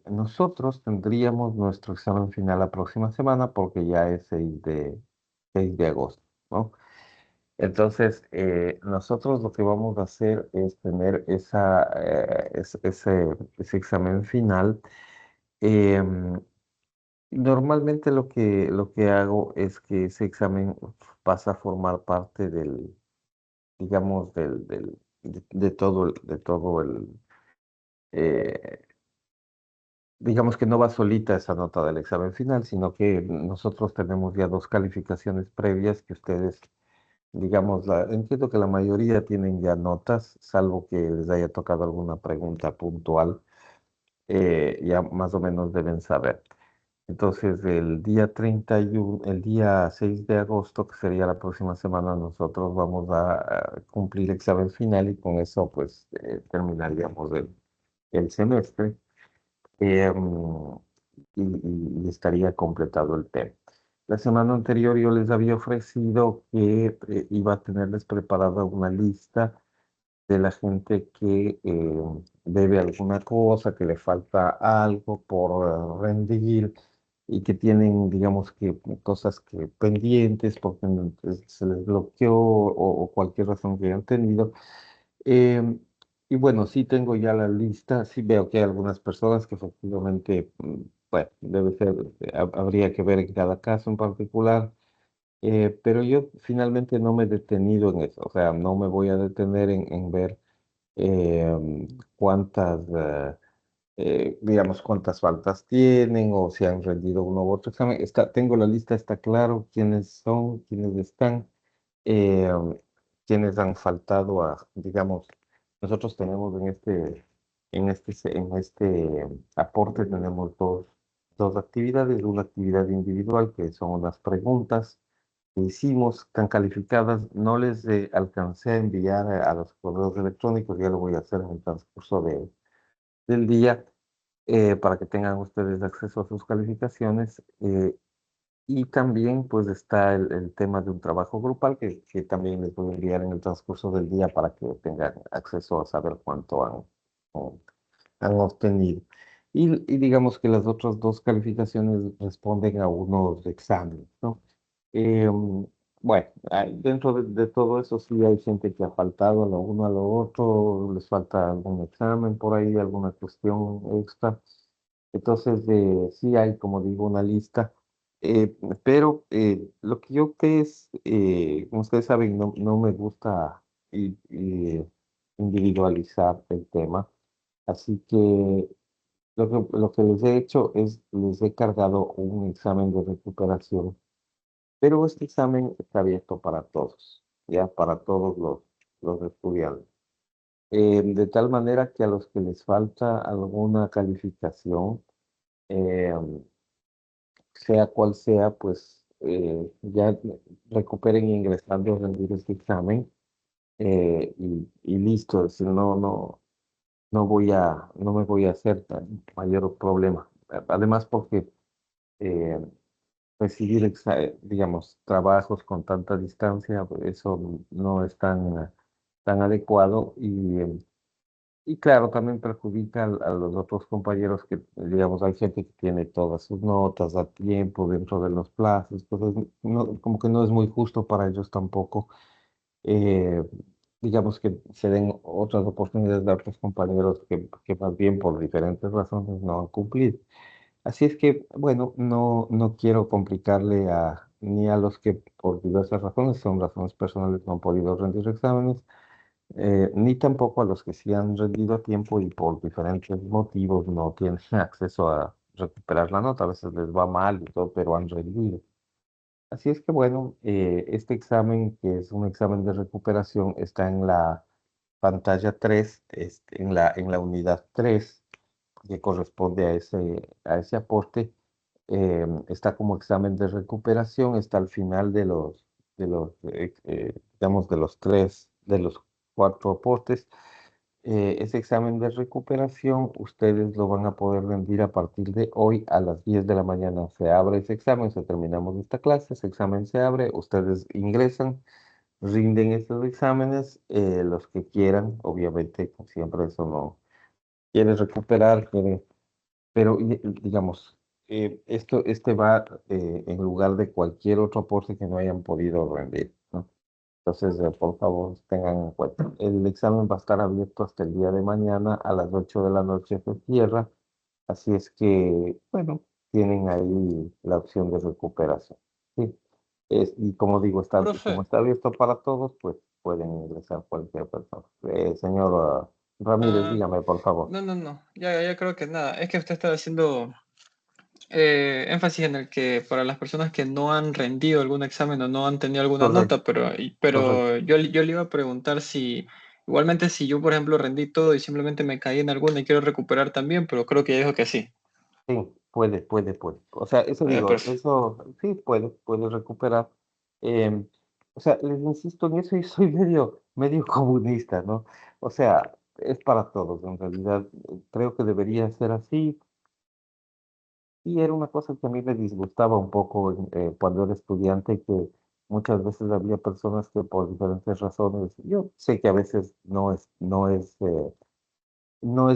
Nosotros tendríamos nuestro examen final la próxima semana porque ya es 6 de agosto, ¿no? Entonces, nosotros lo que vamos a hacer es tener ese examen final. Em, Normalmente lo que hago es que ese examen pasa a formar parte digamos, eh, digamos que no va solita esa nota del examen final, sino que nosotros tenemos ya dos calificaciones previas que ustedes, digamos, entiendo que la mayoría tienen ya notas, salvo que les haya tocado alguna pregunta puntual, ya más o menos deben saber. Entonces, el día 6 de agosto, que sería la próxima semana, nosotros vamos a cumplir examen final y con eso, pues, terminaríamos el semestre y estaría completado el tema. La semana anterior yo les había ofrecido que iba a tenerles preparada una lista de la gente que debe alguna cosa, que le falta algo por rendir y que tienen, digamos que cosas que pendientes porque se les bloqueó o cualquier razón que hayan tenido. Em, y bueno, sí tengo ya la lista, sí veo que hay algunas personas que efectivamente, bueno, debe ser, habría que ver en cada caso en particular, pero yo finalmente no me he detenido en eso, o sea, no me voy a detener en ver cuántas, digamos, cuántas faltas tienen o si han rendido uno u otro examen. Tengo la lista, está claro quiénes son, quiénes están, eh, quiénes han faltado digamos, nosotros tenemos en este aporte tenemos dos actividades, una actividad individual que son unas preguntas que hicimos, están calificadas, no les alcancé a enviar a los correos electrónicos, ya lo voy a hacer en el transcurso del día para que tengan ustedes acceso a sus calificaciones. Y también pues está el tema de un trabajo grupal que también les voy a enviar en el transcurso del día para que tengan acceso a saber cuánto han obtenido. Y digamos que las otras dos calificaciones responden a unos exámenes, ¿no? Bueno, dentro de todo eso sí hay gente que ha faltado a lo uno a lo otro, les falta algún examen por ahí, alguna cuestión extra. Entonces, sí hay, como digo, una lista. Pero lo que yo que es, como ustedes saben, no me gusta individualizar el tema. Así que lo que les he hecho es, les he cargado un examen de recuperación, pero este examen está abierto para todos, ya para todos los estudiantes. De tal manera que a los que les falta alguna calificación, eh, sea cual sea, pues ya recuperen ingresando a rendir este examen y listo. Si no me voy a hacer mayor problema. Además, porque eh, recibir, digamos, trabajos con tanta distancia, pues, eso no es tan adecuado y claro, también perjudica a los otros compañeros que, digamos, hay gente que tiene todas sus notas a tiempo, dentro de los plazos, entonces como que no es muy justo para ellos tampoco. eh, digamos que se den otras oportunidades de otros compañeros que más bien por diferentes razones no han cumplido. Así es que, bueno, no quiero complicarle ni a los que por diversas razones, son razones personales, no han podido rendir exámenes, ni tampoco a los que sí han rendido a tiempo y por diferentes motivos no tienen acceso a recuperar la nota. A veces les va mal y todo, pero han rendido. Así es que, bueno, este examen, que es un examen de recuperación, está en la pantalla 3, en la unidad 3 que corresponde a ese aporte. Está como examen de recuperación, está al final digamos, de los 4 aportes. Ese examen de recuperación ustedes lo van a poder rendir a partir de hoy a las 10 de la mañana. Se abre ese examen, se terminamos esta clase, ese examen se abre, ustedes ingresan, rinden estos exámenes, los que quieran, obviamente, siempre eso quiere recuperar, pero digamos, este va en lugar de cualquier otro aporte que no hayan podido rendir, ¿no? Entonces, por favor, tengan en cuenta. El examen va a estar abierto hasta el día de mañana a las 8 de la noche se cierra, así es que, bueno, tienen ahí la opción de recuperación. Sí. Y como digo, Profe, como está abierto para todos, pues pueden ingresar cualquier persona. Señor Ramírez, ah, dígame, por favor. no, no, no, ya creo que nada. Es que usted está haciendo énfasis en el que para las personas que no han rendido algún examen o no han tenido alguna Correcto, nota, pero, correcto. pero yo le iba a preguntar si, igualmente si yo, por ejemplo, rendí todo y simplemente me caí en alguna y quiero recuperar también, pero creo que ya dijo que sí. Sí, puede. O sea, eso digo, Perfecto. eso sí puede recuperar. Em, o sea, les insisto en eso y soy medio comunista, ¿no? O sea, es para todos, en realidad. Creo que debería ser así. Y era una cosa que a mí me disgustaba un poco cuando era estudiante, que muchas veces había personas que por diferentes razones, yo sé que a veces no es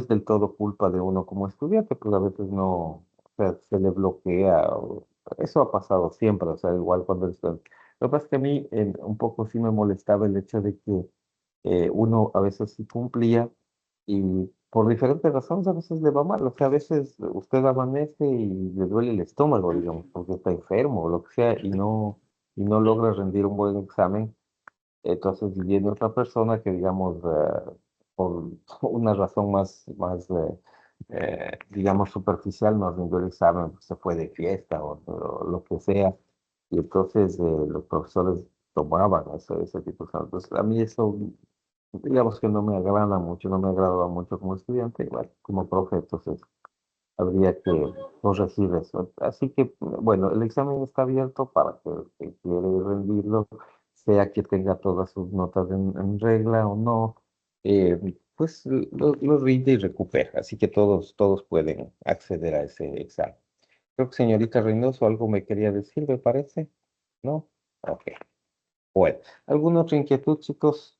del todo culpa de uno como estudiante, pues a veces no, o sea, se le bloquea. Eso ha pasado siempre, o sea, igual cuando eres estudiante. Lo que pasa es que a mí un poco sí me molestaba el hecho de que uno a veces sí cumplía y por diferentes razones a veces le va mal. O sea, a veces usted amanece y le duele el estómago, digamos, porque está enfermo o lo que sea, y no logra rendir un buen examen. Entonces viene otra persona que, digamos, por una razón digamos, superficial, no rindió el examen, pues, se fue de fiesta o lo que sea. Y entonces los profesores tomaban ese tipo de cosas. Entonces, a mí eso, digamos que no me agrada mucho, no me agradaba mucho como estudiante, igual como profe, entonces habría que corregir eso. Así que, bueno, el examen está abierto para que el que quiere rendirlo, sea que tenga todas sus notas en regla o no, pues lo rinde y recupera. Así que todos pueden acceder a ese examen. Creo que señorita Reynoso algo me quería decir, me parece, ¿no? Ok. Bueno, ¿alguna otra inquietud, chicos?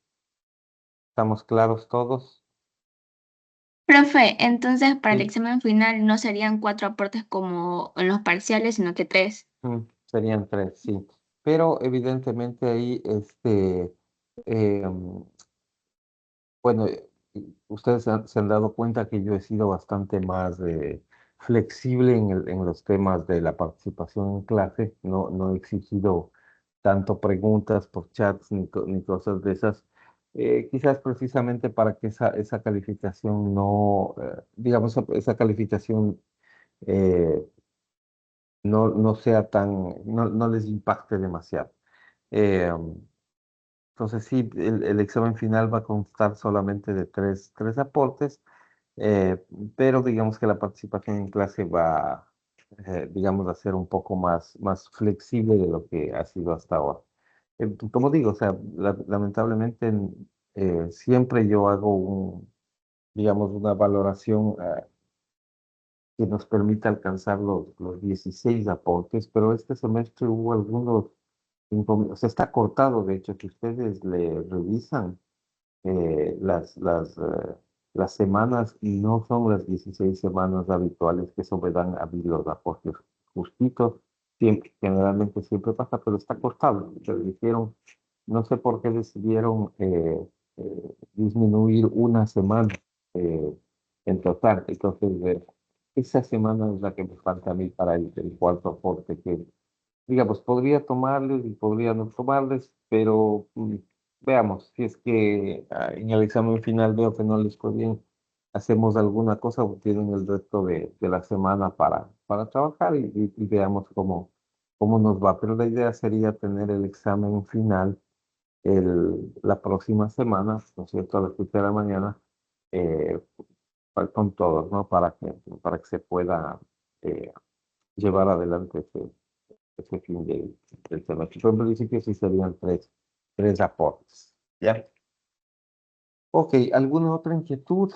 ¿Estamos claros todos? Profe, entonces para el Sí. examen final no serían 4 aportes como en los parciales, sino que 3. Serían tres, sí. Pero evidentemente ahí, bueno, ustedes se han dado cuenta que yo he sido bastante más flexible en los temas de la participación en clase. No he exigido tanto preguntas por chats ni cosas de esas. Quizás precisamente para que esa calificación no, digamos, esa calificación eh, no sea no les impacte demasiado. Eh, entonces sí, el examen final va a constar solamente de tres aportes, eh, pero digamos que la participación en clase va, digamos, a ser un poco más flexible de lo que ha sido hasta ahora. Como digo, o sea, lamentablemente siempre yo hago digamos, una valoración que nos permita alcanzar los 16 aportes, pero este semestre hubo algunos, o sea, está cortado, de hecho, que ustedes le revisan eh, las, las, eh, las semanas y no son las 16 semanas habituales que eso me dan a mí los aportes justitos, generalmente siempre pasa, pero está cortado. Entonces dijeron, no sé por qué decidieron disminuir una semana eh, en total. Entonces, esa semana es la que me falta a mí para el cuarto aporte, que digamos, podría tomarles y podría no tomarles, pero veamos, si es que en el examen final veo que no les fue bien, hacemos alguna cosa o tienen el resto de la semana para trabajar y veamos cómo nos va. Pero la idea sería tener el examen final la próxima semana, ¿no es cierto?, a las 7 de la mañana, eh, con todos, ¿no? Para que se pueda llevar adelante ese fin del semestre. Pero en principio sí serían tres aportes. ¿Ya? Ok, ¿alguna otra inquietud?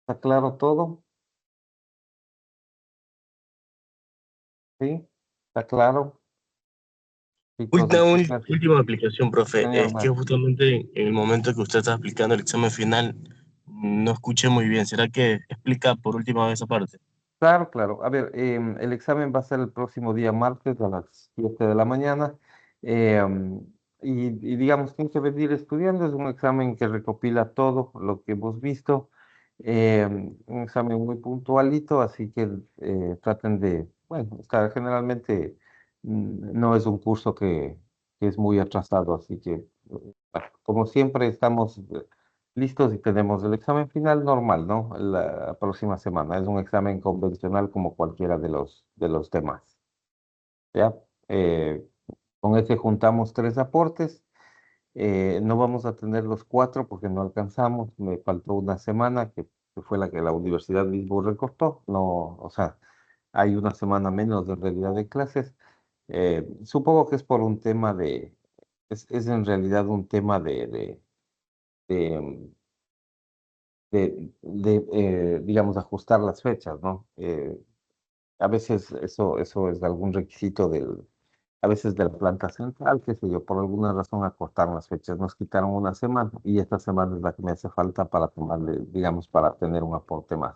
¿Está claro todo? ¿Sí? ¿Está claro? Chicos y Una chicas, última aplicación, profe. señor Es que Mario. justamente en el momento que usted está aplicando el examen final, No escuché muy bien. ¿Será que explica por última vez esa parte? Claro, claro. A ver, el examen va a ser el próximo día martes a las 7 de la mañana. em, y digamos, tienen que venir estudiando. Es un examen que recopila todo lo que hemos visto. Un examen muy puntualito, así que traten de, bueno, está generalmente no es un curso que es muy atrasado, así que, bueno, como siempre, estamos listos y tenemos el examen final normal, ¿no? La próxima semana. Es un examen convencional como cualquiera de los demás. ¿Ya? Con ese juntamos tres aportes. No vamos a tener los cuatro porque no alcanzamos. Me faltó una semana que fue la que la universidad mismo recortó. No, o sea, hay una semana menos de realidad de clases. Supongo que es por un tema es en realidad un tema de, digamos, ajustar las fechas, ¿no? A veces eso es algún requisito a veces de la planta central, qué sé yo, por alguna razón acortaron las fechas, nos quitaron una semana y esta semana es la que me hace falta para tomarle, digamos, para tener un aporte más.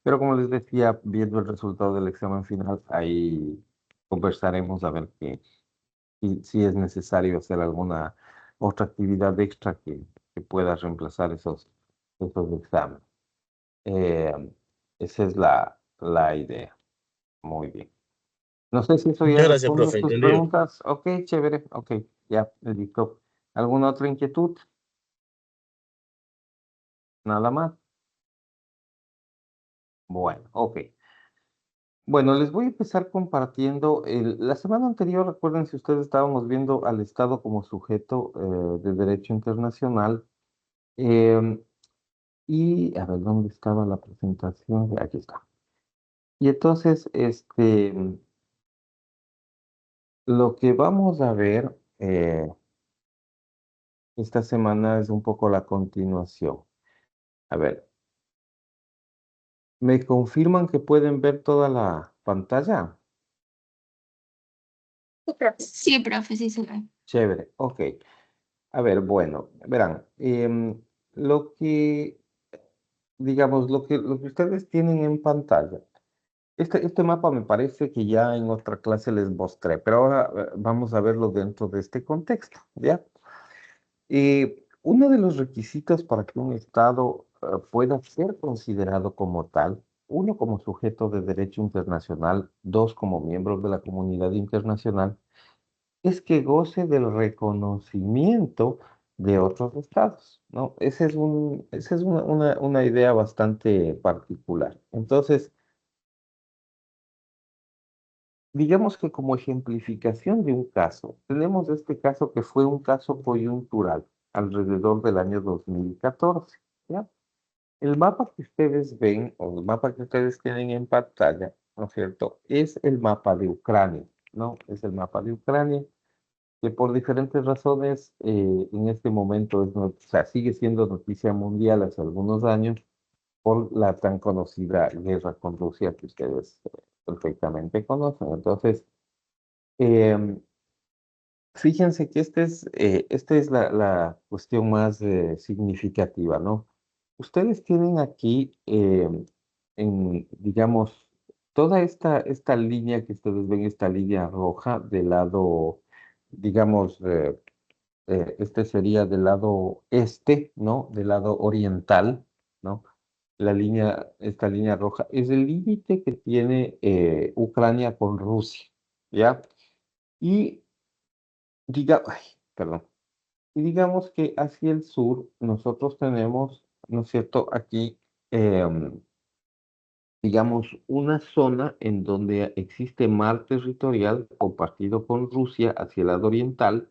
Pero como les decía, viendo el resultado del examen final, ahí conversaremos a ver si es necesario hacer alguna otra actividad extra que pueda reemplazar esos exámenes. Eh, esa es la idea. Muy bien. No sé si eso ya Muchas gracias, responde a profe. tus Entendido. preguntas. Ok, chévere. Ok, ya, listo. ¿Alguna otra inquietud? Nada más. Bueno, ok. Bueno, les voy a empezar compartiendo. La semana anterior, recuerden si ustedes estábamos viendo al Estado como sujeto de derecho internacional. em, y, a ver, ¿dónde estaba la presentación? Aquí está. Y entonces, lo que vamos a ver esta semana es un poco la continuación. A ver, ¿me confirman que pueden ver toda la pantalla? Sí, profe, sí se ve. Chévere, ok. A ver, bueno, verán, lo que, digamos, lo que ustedes tienen en pantalla, este mapa me parece que ya en otra clase les mostré, pero ahora vamos a verlo dentro de este contexto, ¿ya? Uno de los requisitos para que un Estado pueda ser considerado como tal, uno como sujeto de derecho internacional, dos como miembros de la comunidad internacional, es que goce del reconocimiento de otros estados, ¿no? Esa es una idea bastante particular. Entonces, digamos que como ejemplificación de un caso, tenemos este caso que fue un caso coyuntural alrededor del año 2014, ¿ya? El mapa que ustedes ven o el mapa que ustedes tienen en pantalla, ¿no es cierto? Es el mapa de Ucrania, ¿no? Es el mapa de Ucrania que por diferentes razones en este momento o sea, sigue siendo noticia mundial hace algunos años por la tan conocida guerra con Rusia que ustedes perfectamente conocen. Entonces, em, fíjense que esta es la cuestión más significativa, ¿no? Ustedes tienen aquí, digamos, toda esta línea que ustedes ven, esta línea roja del lado, digamos, este sería del lado este, ¿no? Del lado oriental, ¿no? Esta línea roja es el límite que tiene Ucrania con Rusia, ¿ya? Y ay, perdón. Y digamos que hacia el sur nosotros tenemos, ¿no es cierto? Aquí, digamos, una zona en donde existe mar territorial compartido con Rusia hacia el lado oriental,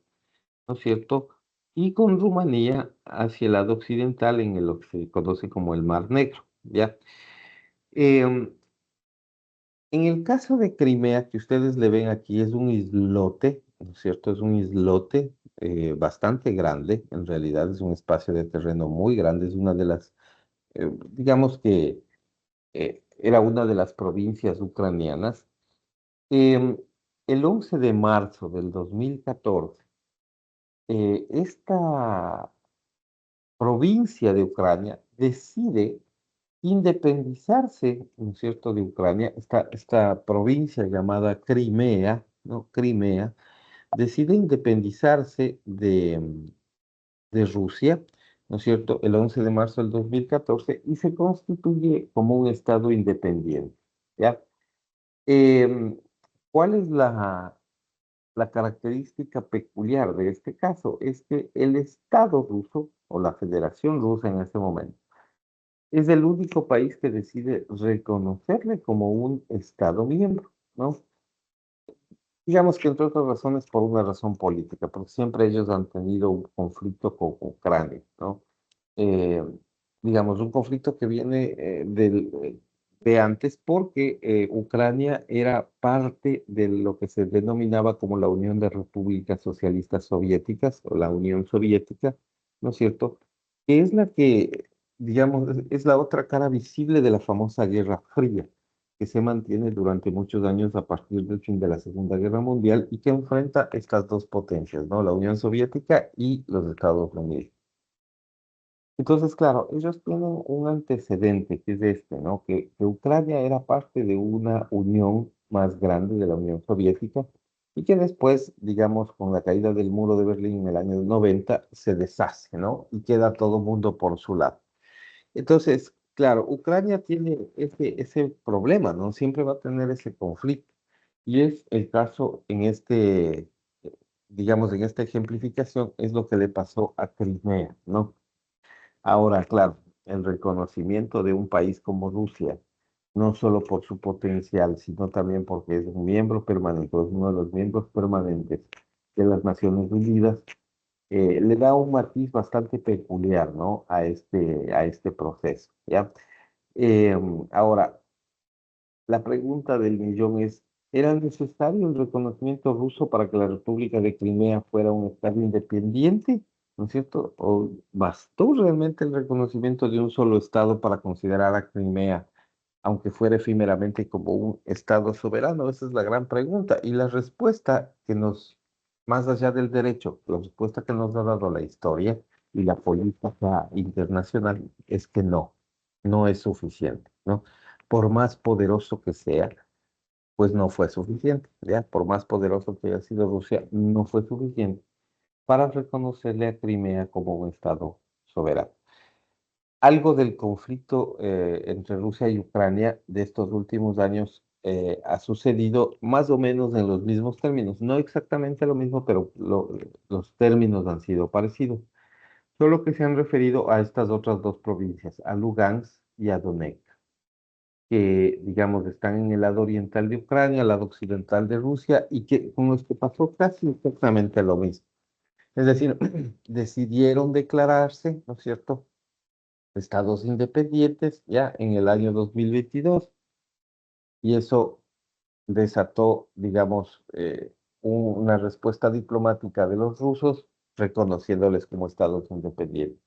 ¿no es cierto? Y con Rumanía hacia el lado occidental en lo que se conoce como el Mar Negro, ¿ya? Em, en el caso de Crimea, que ustedes le ven aquí, es un islote, ¿no es cierto? Es un islote bastante grande, en realidad es un espacio de terreno muy grande, es una de las, digamos que era una de las provincias ucranianas. Em, el 11 de marzo del 2014, esta provincia de Ucrania decide independizarse, ¿no es cierto?, de Ucrania, esta provincia llamada Crimea, ¿no? Crimea, decide independizarse de Rusia, ¿no es cierto?, el 11 de marzo del 2014 y se constituye como un estado independiente, ¿ya? Em, ¿Cuál es la característica peculiar de este caso? Es que el Estado ruso, o la Federación Rusa en este momento, es el único país que decide reconocerle como un Estado miembro, ¿no? Digamos que entre otras razones por una razón política, porque siempre ellos han tenido un conflicto con Ucrania, ¿no? Eh, digamos, un conflicto que viene de antes porque Ucrania era parte de lo que se denominaba como la Unión de Repúblicas Socialistas Soviéticas o la Unión Soviética, ¿no es cierto? Que es la que, digamos, es la otra cara visible de la famosa Guerra Fría que se mantiene durante muchos años a partir del fin de la Segunda Guerra Mundial y que enfrenta estas dos potencias, ¿no? La Unión Soviética y los Estados Unidos. Entonces, claro, ellos tienen un antecedente que es este, ¿no? Que Ucrania era parte de una unión más grande de la Unión Soviética y que después, digamos, con la caída del muro de Berlín en el año 90, se deshace, ¿no? Y queda todo mundo por su lado. Entonces, claro, Ucrania tiene ese problema, ¿no? Siempre va a tener ese conflicto. Y es el caso en digamos, en esta ejemplificación, es lo que le pasó a Crimea, ¿no? Ahora, claro, el reconocimiento de un país como Rusia, no solo por su potencial, sino también porque es un miembro permanente, es uno de los miembros permanentes de las Naciones Unidas, le da un matiz bastante peculiar, ¿no? A este proceso, ¿ya? Eh, Ahora, la pregunta del millón es, ¿era necesario el reconocimiento ruso para que la República de Crimea fuera un estado independiente? ¿No es cierto? ¿O bastó realmente el reconocimiento de un solo estado para considerar a Crimea, aunque fuera efímeramente como un estado soberano? Esa es la gran pregunta. Y la respuesta más allá del derecho, la respuesta que nos ha dado la historia y la política internacional es que no es suficiente, ¿no? Por más poderoso que sea, pues no fue suficiente, ¿ya? Por más poderoso que haya sido Rusia, no fue suficiente para reconocerle a Crimea como un estado soberano. Algo del conflicto entre Rusia y Ucrania de estos últimos años ha sucedido más o menos en los mismos términos. No exactamente lo mismo, pero los términos han sido parecidos. Solo que se han referido a estas otras dos provincias, a Lugansk y a Donetsk, que, digamos, están en el lado oriental de Ucrania, el lado occidental de Rusia, y que con los que pasó casi exactamente lo mismo. Es decir, decidieron declararse, ¿no es cierto?, estados independientes ya en el año 2022, y eso desató, digamos, una respuesta diplomática de los rusos reconociéndoles como estados independientes.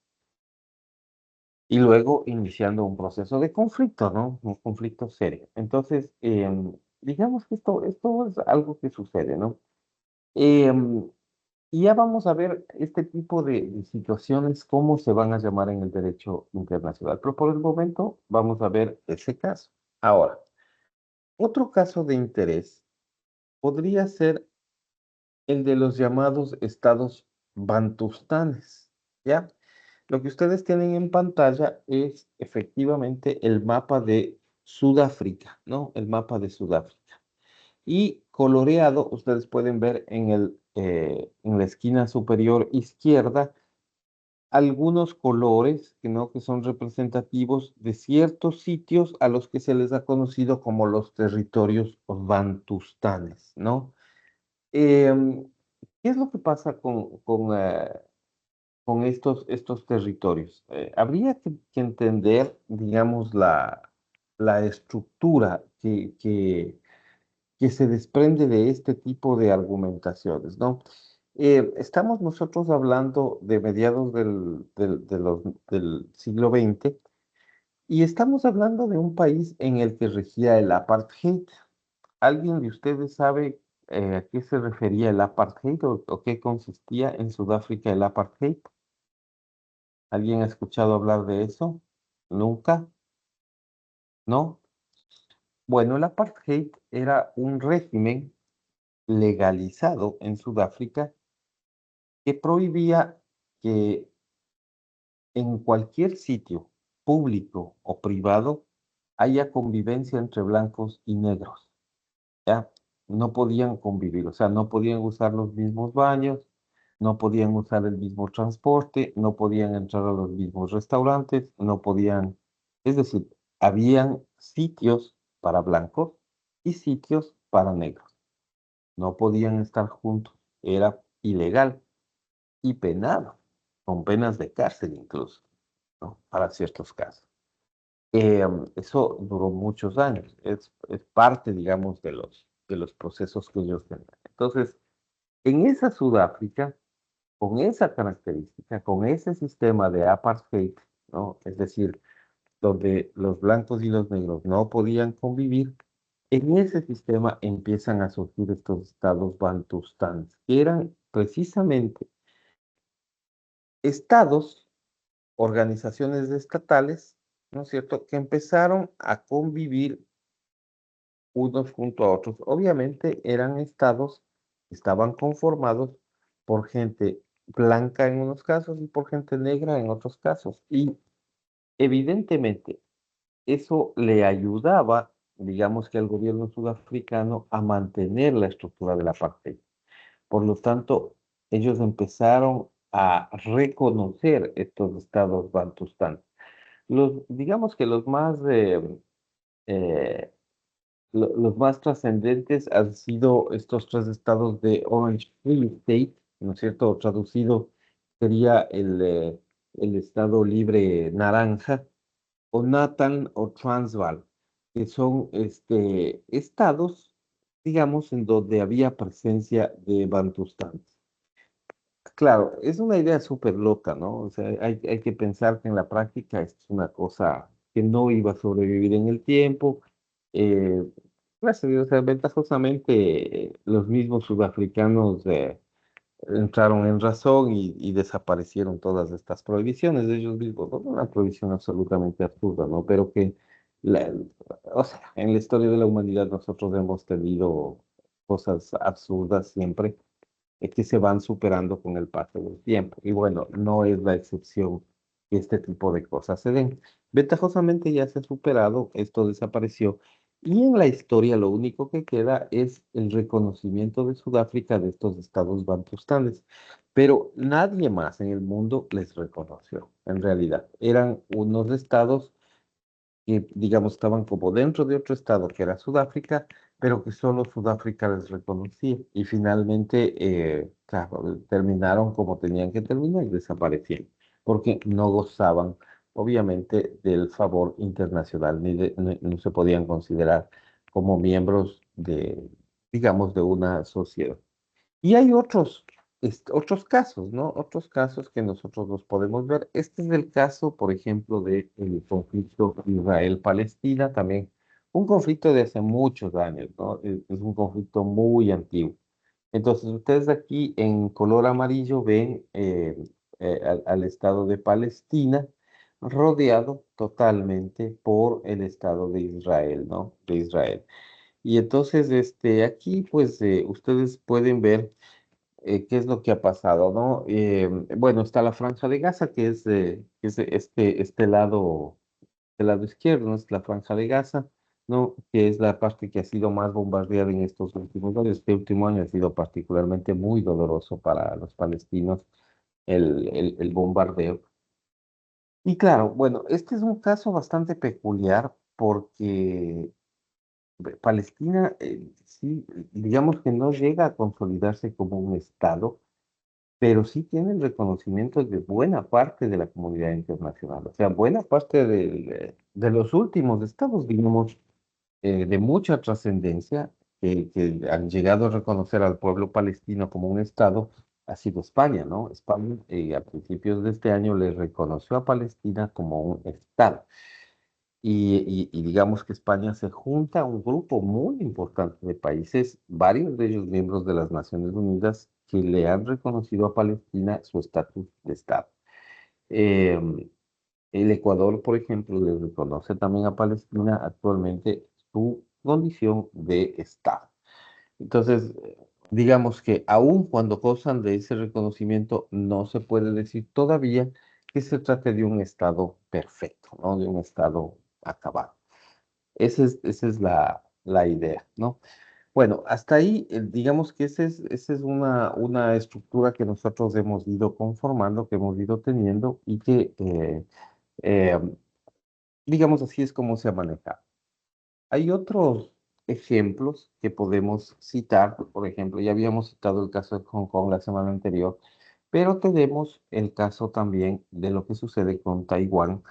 Y luego iniciando un proceso de conflicto, ¿no? Un conflicto serio. Entonces, digamos que esto es algo que sucede, ¿no? Em, y ya vamos a ver este tipo de situaciones, cómo se van a llamar en el derecho internacional. Pero por el momento vamos a ver ese caso. Ahora, otro caso de interés podría ser el de los llamados estados bantustanes, ¿ya? Lo que ustedes tienen en pantalla es efectivamente el mapa de Sudáfrica, ¿no? El mapa de Sudáfrica. Y coloreado, ustedes pueden ver en la esquina superior izquierda algunos colores ¿no? que son representativos de ciertos sitios a los que se les ha conocido como los territorios bantustanes, ¿no? Em, ¿Qué es lo que pasa con estos territorios? Habría que entender, digamos, la estructura que se desprende de este tipo de argumentaciones, ¿no? Estamos nosotros hablando de mediados del siglo XX y estamos hablando de un país en el que regía el apartheid. ¿Alguien de ustedes sabe a qué se refería el apartheid o qué consistía en Sudáfrica el apartheid? ¿Alguien ha escuchado hablar de eso? ¿Nunca? ¿No? Bueno, el apartheid era un régimen legalizado en Sudáfrica que prohibía que en cualquier sitio, público o privado, haya convivencia entre blancos y negros. ¿Ya? No podían convivir, o sea, no podían usar los mismos baños, no podían usar el mismo transporte, no podían entrar a los mismos restaurantes, no podían, es decir, habían sitios para blancos y sitios para negros. No podían estar juntos, era ilegal y penado, con penas de cárcel incluso, ¿no? Para ciertos casos. Eso duró muchos años, es parte, digamos, de los procesos que ellos tenían. Entonces, en esa Sudáfrica, con esa característica, con ese sistema de apartheid, ¿no? Es decir, donde los blancos y los negros no podían convivir, en ese sistema empiezan a surgir estos estados bantustanes, que eran precisamente estados, organizaciones estatales, ¿no es cierto?, que empezaron a convivir unos junto a otros. Obviamente eran estados que estaban conformados por gente blanca en unos casos y por gente negra en otros casos. Y evidentemente eso le ayudaba, digamos que al gobierno sudafricano, a mantener la estructura del apartheid. Por lo tanto, ellos empezaron a reconocer estos estados bantustanes. Digamos que eh, los más trascendentes han sido estos tres estados de Orange Free State, ¿no es cierto? Traducido sería el estado libre naranja, o Natal o Transvaal, que son estados, digamos, en donde había presencia de bantustanes. Claro, es una idea súper loca, ¿no? O sea, hay que pensar que en la práctica esto es una cosa que no iba a sobrevivir en el tiempo. Eh, Gracias a Dios, o sea, ventajosamente los mismos sudafricanos entraron en razón y desaparecieron todas estas prohibiciones de ellos mismos, ¿no? Una prohibición absolutamente absurda, ¿no? Pero que, la- o sea, en la historia de la humanidad nosotros hemos tenido cosas absurdas siempre que se van superando con el paso del tiempo. Y bueno, no es la excepción que este tipo de cosas se den. Ventajosamente ya se ha superado, esto desapareció. Y en la historia lo único que queda es el reconocimiento de Sudáfrica de estos estados bantustanes. Pero nadie más en el mundo les reconoció, en realidad. Eran unos estados que, digamos, estaban como dentro de otro estado que era Sudáfrica, pero que solo Sudáfrica les reconocía. Y finalmente, claro, terminaron como tenían que terminar y desaparecieron, porque no gozaban, obviamente, del favor internacional, no se podían considerar como miembros de, digamos, de una sociedad. Y hay otros casos, ¿no? Otros casos que nosotros los podemos ver. Este es el caso, por ejemplo, del conflicto Israel-Palestina, también un conflicto de hace muchos años, ¿no? Es un conflicto muy antiguo. Entonces, ustedes aquí en color amarillo ven al Estado de Palestina rodeado totalmente por el Estado de Israel, ¿no? De Israel. Y entonces, aquí, pues, ustedes pueden ver qué es lo que ha pasado, ¿no? Bueno, está la Franja de Gaza, que es este lado izquierdo, ¿no? Es la Franja de Gaza, ¿no? Que es la parte que ha sido más bombardeada en estos últimos años. Este último año ha sido particularmente muy doloroso para los palestinos el bombardeo. Y claro, bueno, este es un caso bastante peculiar porque Palestina, sí, digamos que no llega a consolidarse como un estado, pero sí tiene el reconocimiento de buena parte de la comunidad internacional. O sea, buena parte de los últimos estados, digamos, de mucha trascendencia, que han llegado a reconocer al pueblo palestino como un estado, ha sido España, ¿no? España, a principios de este año le reconoció a Palestina como un estado. Y digamos que España se junta a un grupo muy importante de países, varios de ellos miembros de las Naciones Unidas, que le han reconocido a Palestina su estatus de Estado. Eh, el Ecuador, por ejemplo, le reconoce también a Palestina actualmente su condición de Estado. Entonces, digamos que aun cuando gozan de ese reconocimiento, no se puede decir todavía que se trate de un Estado perfecto, ¿no? De un Estado acabado. Esa es la idea, ¿no? Bueno, hasta ahí, digamos que esa es una estructura que nosotros hemos ido conformando, que hemos ido teniendo y que, eh, digamos, así es como se ha manejado. Hay otros ejemplos que podemos citar, por ejemplo, ya habíamos citado el caso de Hong Kong la semana anterior, pero tenemos el caso también de lo que sucede con Taiwán,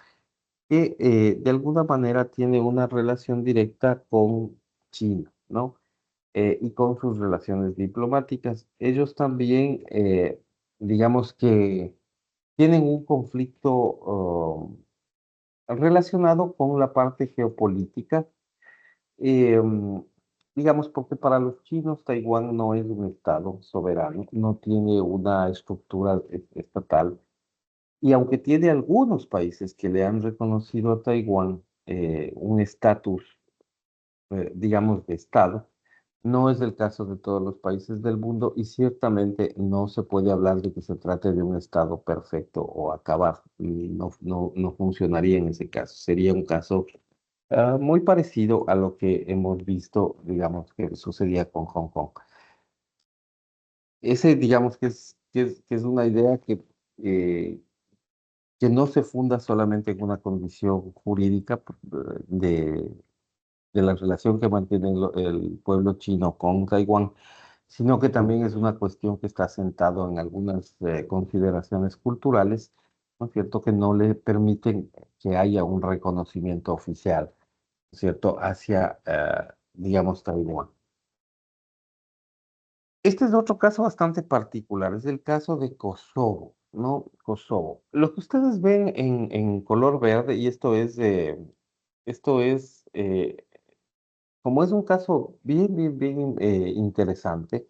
que de alguna manera tiene una relación directa con China, ¿no? Y con sus relaciones diplomáticas. Ellos también, digamos que tienen un conflicto relacionado con la parte geopolítica. Digamos, porque para los chinos Taiwán no es un estado soberano, no tiene una estructura estatal, y aunque tiene algunos países que le han reconocido a Taiwán un estatus, digamos, de estado, no es el caso de todos los países del mundo y ciertamente no se puede hablar de que se trate de un estado perfecto o acabado. No funcionaría en ese caso. Sería un caso muy parecido a lo que hemos visto, digamos, que sucedía con Hong Kong. Ese, digamos, que es una idea eh, que no se funda solamente en una condición jurídica de la relación que mantiene el pueblo chino con Taiwán, sino que también es una cuestión que está sentado en algunas consideraciones culturales, ¿no es cierto?, que no le permiten que haya un reconocimiento oficial, ¿no es cierto?, hacia, digamos, Taiwán. Este es otro caso bastante particular, es el caso de Kosovo, ¿no? Kosovo. Lo que ustedes ven en color verde, y esto es como es un caso bien interesante,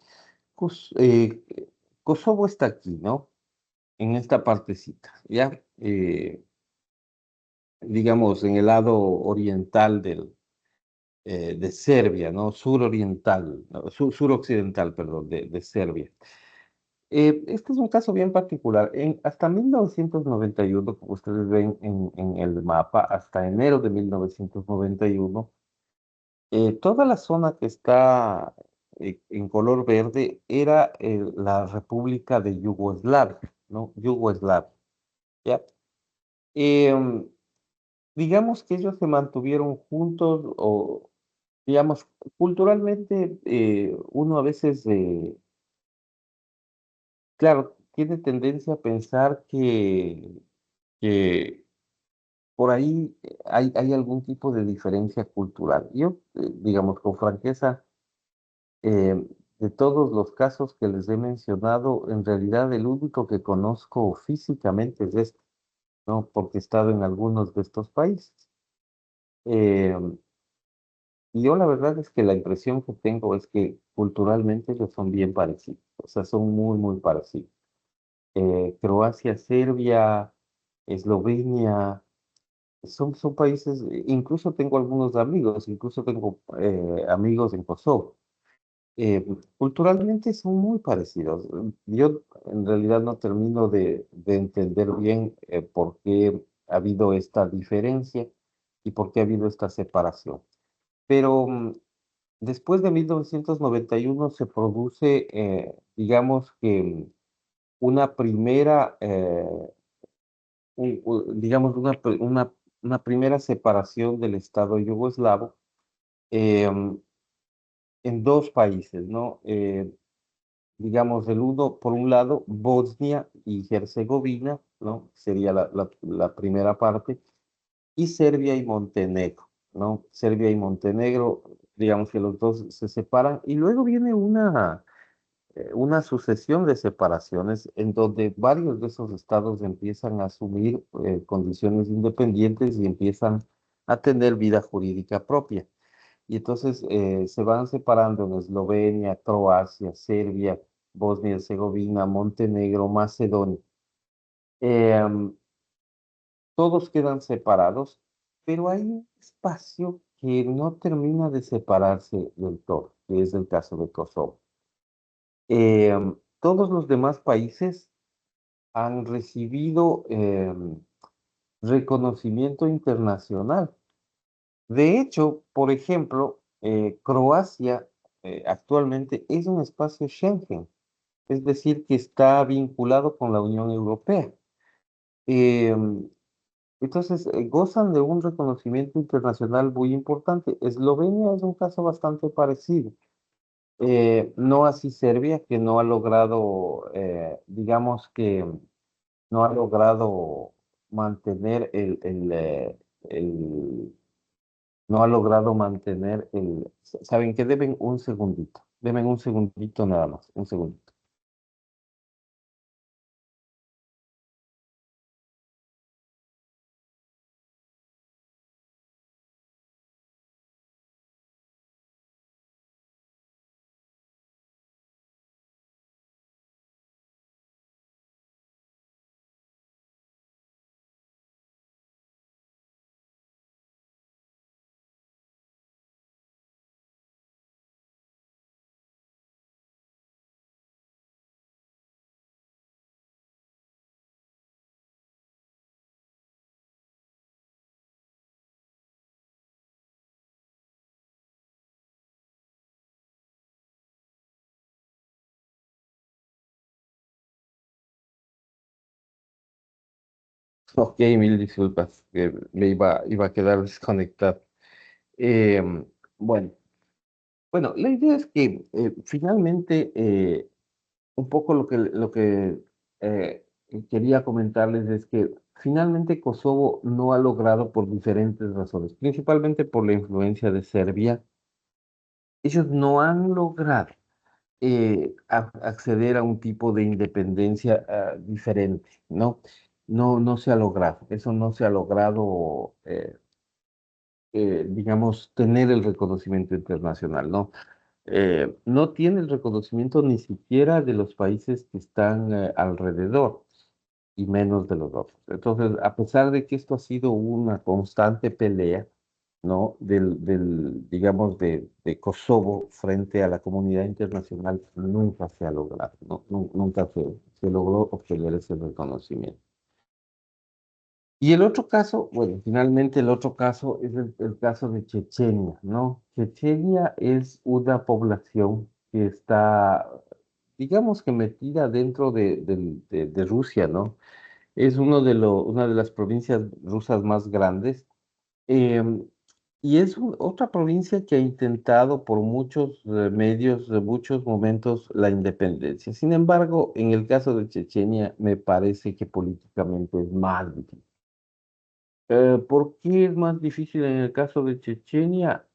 Kos- eh, Kosovo está aquí, ¿no? En esta partecita, ¿ya? Digamos, en el lado oriental de Serbia, ¿no? Suroriental, no, suroccidental, perdón, de Serbia. Este es un caso bien particular. Hasta 1991, como ustedes ven en el mapa, hasta enero de 1991, toda la zona que está en color verde era la República de Yugoslavia, ¿no? Yugoslavia, ¿ya? Em, digamos que ellos se mantuvieron juntos o, digamos, culturalmente uno a veces, claro, tiene tendencia a pensar que por ahí hay algún tipo de diferencia cultural. Yo, digamos, con franqueza, Eh, de todos los casos que les he mencionado, en realidad el único que conozco físicamente es este, ¿no? Porque he estado en algunos de estos países. Eh, y yo la verdad es que la impresión que tengo es que culturalmente ellos son bien parecidos, o sea, son muy parecidos. Croacia, Serbia, Eslovenia, son países, incluso tengo algunos amigos, incluso tengo amigos en Kosovo. eh, Culturalmente son muy parecidos. Yo en realidad no termino de entender bien por qué ha habido esta diferencia y por qué ha habido esta separación. Pero después de 1991 se produce, digamos que una primera, digamos, una primera separación del Estado yugoslavo em, en dos países, ¿no? Digamos, el uno, por un lado, Bosnia y Herzegovina, ¿no? Sería la primera parte, y Serbia y Montenegro, ¿no? Serbia y Montenegro, digamos que los dos se separan, y luego viene una sucesión de separaciones en donde varios de esos estados empiezan a asumir condiciones independientes y empiezan a tener vida jurídica propia. Y entonces se van separando en Eslovenia, Croacia, Serbia, Bosnia y Herzegovina, Montenegro, Macedonia. todos quedan separados, pero hay un espacio que no termina de separarse del todo, que es el caso de Kosovo. Todos los demás países han recibido reconocimiento internacional. De hecho, por ejemplo, Croacia actualmente es un espacio Schengen, es decir, que está vinculado con la Unión Europea. Em, entonces, gozan de un reconocimiento internacional muy importante. Eslovenia es un caso bastante parecido. No así Serbia, que no ha logrado, digamos que no ha logrado mantener no ha logrado mantener ¿saben qué? Deben un segundito nada más, un segundito. Ok, mil disculpas, que iba a quedar desconectado. Em, bueno, bueno, la idea es que finalmente un poco lo que eh, quería comentarles es que finalmente Kosovo no ha logrado por diferentes razones, principalmente por la influencia de Serbia, ellos no han logrado acceder a un tipo de independencia diferente, ¿no? No se ha logrado, eso no se ha logrado, digamos, tener el reconocimiento internacional, ¿no? No tiene el reconocimiento ni siquiera de los países que están alrededor y menos de los otros. Entonces, a pesar de que esto ha sido una constante pelea, ¿no? Digamos, de Kosovo frente a la comunidad internacional, nunca se ha logrado, ¿no? Nunca se logró obtener ese reconocimiento. Y el otro caso, bueno, finalmente el otro caso es el caso de Chechenia, ¿no? Chechenia es una población que está, digamos que metida dentro de Rusia, ¿no? Es una de las provincias rusas más grandes. em, y es otra provincia que ha intentado por muchos medios, de muchos momentos, la independencia. Sin embargo, en el caso de Chechenia, me parece que políticamente es más difícil. ¿Por qué es más difícil en el caso de Chechenia?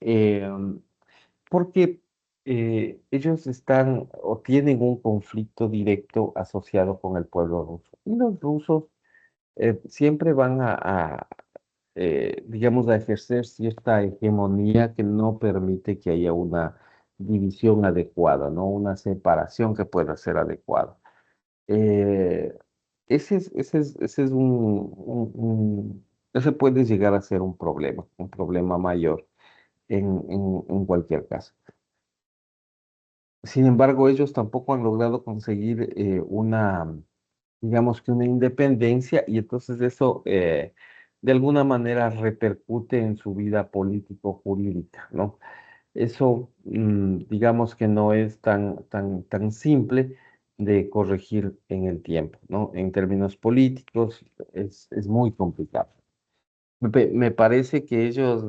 Porque ellos están o tienen un conflicto directo asociado con el pueblo ruso. Y los rusos siempre van digamos, a ejercer cierta hegemonía que no permite que haya una división adecuada, ¿no? Una separación que pueda ser adecuada. Eh, ese es ese puede llegar a ser un problema mayor en cualquier caso. Sin embargo, ellos tampoco han logrado conseguir digamos que una independencia y entonces eso de alguna manera repercute en su vida político-jurídica, ¿no? Eso, digamos que no es tan simple de corregir en el tiempo, ¿no? En términos políticos es muy complicado. Me parece que ellos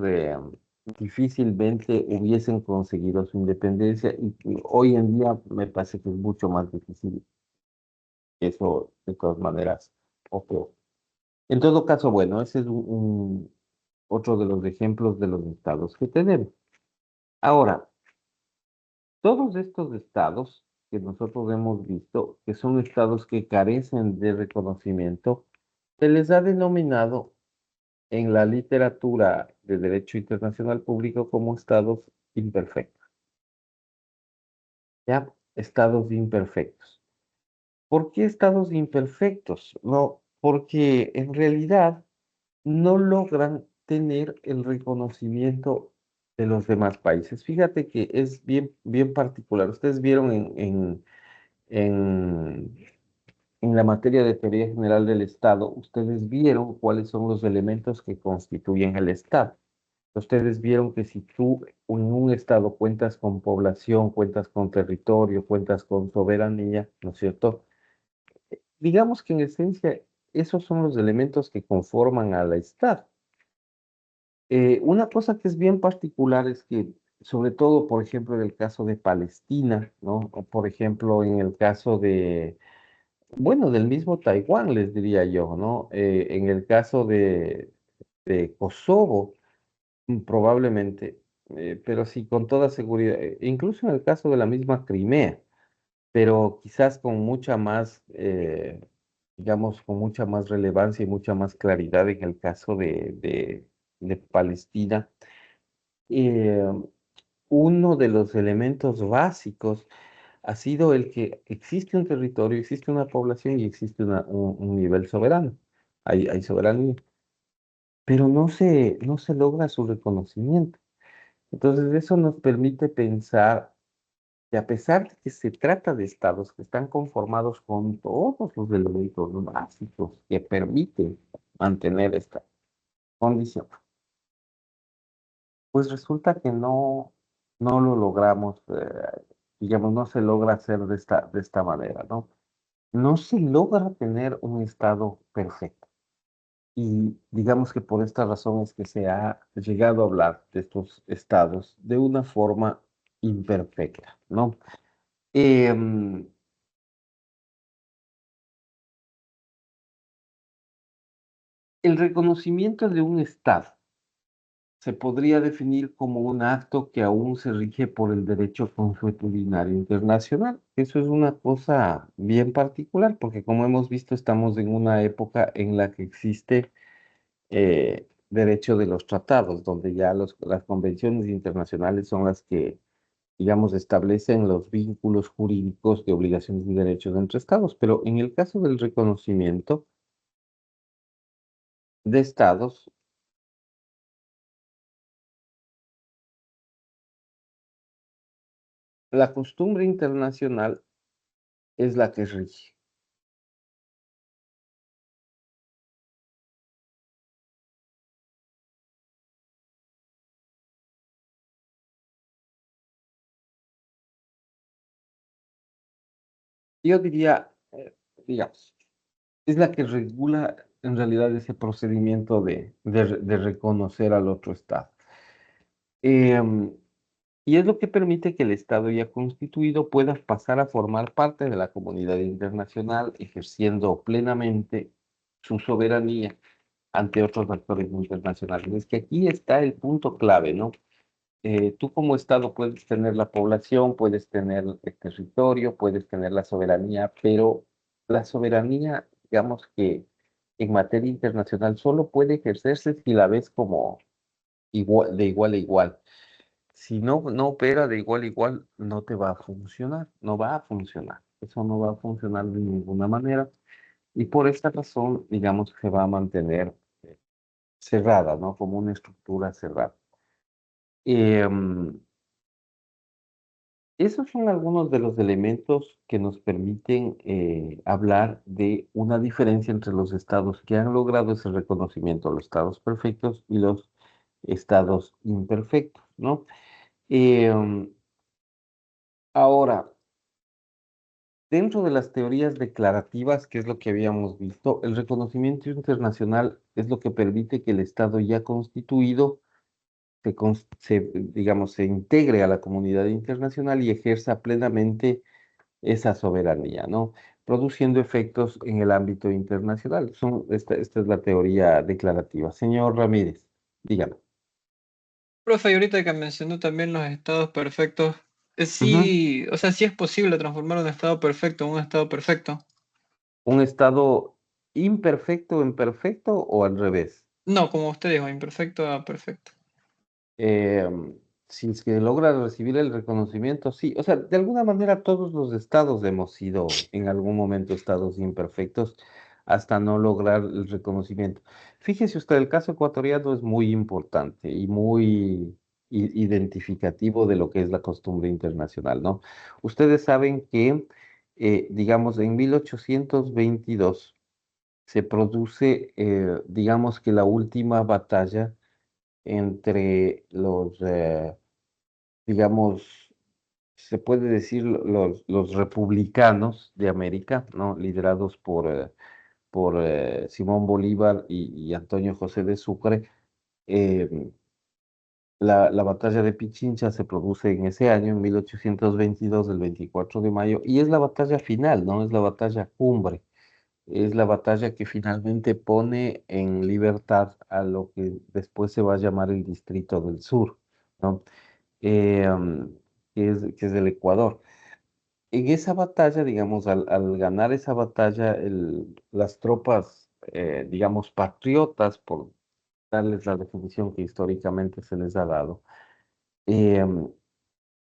difícilmente hubiesen conseguido su independencia y hoy en día me parece que es mucho más difícil eso de todas maneras ocurre. En todo caso, bueno, ese es otro de los ejemplos de los estados que tenemos. Ahora, todos estos estados que nosotros hemos visto, que son estados que carecen de reconocimiento, se les ha denominado en la literatura de derecho internacional público como estados imperfectos, ¿ya? Estados imperfectos. ¿Por qué estados imperfectos? No, porque en realidad no logran tener el reconocimiento de los demás países. Fíjate que es bien particular. Ustedes vieron en, en la materia de teoría general del Estado, ustedes vieron cuáles son los elementos que constituyen el Estado. Ustedes vieron que si tú en un Estado cuentas con población, cuentas con territorio, cuentas con soberanía, ¿no es cierto? Digamos que en esencia esos son los elementos que conforman al Estado. Una cosa que es bien particular es que, sobre todo, por ejemplo, en el caso de Palestina, ¿no? O por ejemplo, en el caso de, bueno, del mismo Taiwán, les diría yo, ¿no? En el caso de Kosovo, probablemente, pero sí, con toda seguridad, incluso en el caso de la misma Crimea, pero quizás con mucha más, digamos, con mucha más relevancia y mucha más claridad en el caso de Palestina. Eh, Uno de los elementos básicos ha sido el que existe un territorio, existe una población y existe un nivel soberano. Hay soberanía, pero no se logra su reconocimiento. Entonces, eso nos permite pensar que a pesar de que se trata de estados que están conformados con todos los elementos básicos que permiten mantener esta condición, pues resulta que no lo logramos, digamos, no se logra hacer de esta manera, ¿no? No se logra tener un estado perfecto. Y digamos que por esta razón es que se ha llegado a hablar de estos estados de una forma imperfecta, ¿no? Em, el reconocimiento de un estado se podría definir como un acto que aún se rige por el derecho consuetudinario internacional. Eso es una cosa bien particular, porque como hemos visto, estamos en una época en la que existe derecho de los tratados, donde ya las convenciones internacionales son las que, digamos, establecen los vínculos jurídicos de obligaciones y derechos entre estados. Pero en el caso del reconocimiento de estados, la costumbre internacional es la que rige. Yo diría, digamos, es la que regula en realidad ese procedimiento de reconocer al otro Estado. Em, y es lo que permite que el Estado ya constituido pueda pasar a formar parte de la comunidad internacional, ejerciendo plenamente su soberanía ante otros actores internacionales. Es que aquí está el punto clave, ¿no? Tú como Estado puedes tener la población, puedes tener el territorio, puedes tener la soberanía, pero la soberanía, digamos que en materia internacional solo puede ejercerse si la ves como igual, de igual a igual. Si no opera de igual a igual, no te va a funcionar, no va a funcionar. Eso no va a funcionar de ninguna manera. Y por esta razón, digamos que se va a mantener cerrada, ¿no? Como una estructura cerrada. Em, Esos son algunos de los elementos que nos permiten hablar de una diferencia entre los estados que han logrado ese reconocimiento, los estados perfectos y los estados imperfectos, ¿no? Em, Ahora, dentro de las teorías declarativas, que es lo que habíamos visto, el reconocimiento internacional es lo que permite que el estado ya constituido digamos, se integre a la comunidad internacional y ejerza plenamente esa soberanía, ¿no? Produciendo efectos en el ámbito internacional. Esta es la teoría declarativa. Señor Ramírez, dígame. Profe, y ahorita que mencionó también los estados perfectos, Ujú. sí, o sea, sí es posible transformar un estado perfecto en un estado perfecto. ¿Un estado imperfecto en perfecto o al revés? No, como usted dijo, imperfecto a perfecto. Eh, si es que logra recibir el reconocimiento, sí. O sea, de alguna manera todos los estados hemos sido en algún momento estados imperfectos hasta no lograr el reconocimiento. Fíjese usted, el caso ecuatoriano es muy importante y muy identificativo de lo que es la costumbre internacional, ¿no? Ustedes saben que, digamos, en 1822 se produce, digamos que la última batalla entre los, digamos, se puede decir los republicanos de América, ¿no? Liderados por Simón Bolívar y Antonio José de Sucre. Eh, la batalla de Pichincha se produce en ese año, en 1822, el 24 de mayo, y es la batalla final, ¿no? Es la batalla cumbre. Es la batalla que finalmente pone en libertad a lo que después se va a llamar el Distrito del Sur, ¿no? Eh, um, que es el Ecuador. En esa batalla, digamos, al ganar esa batalla, las tropas, digamos, patriotas, por darles la definición que históricamente se les ha dado, eh,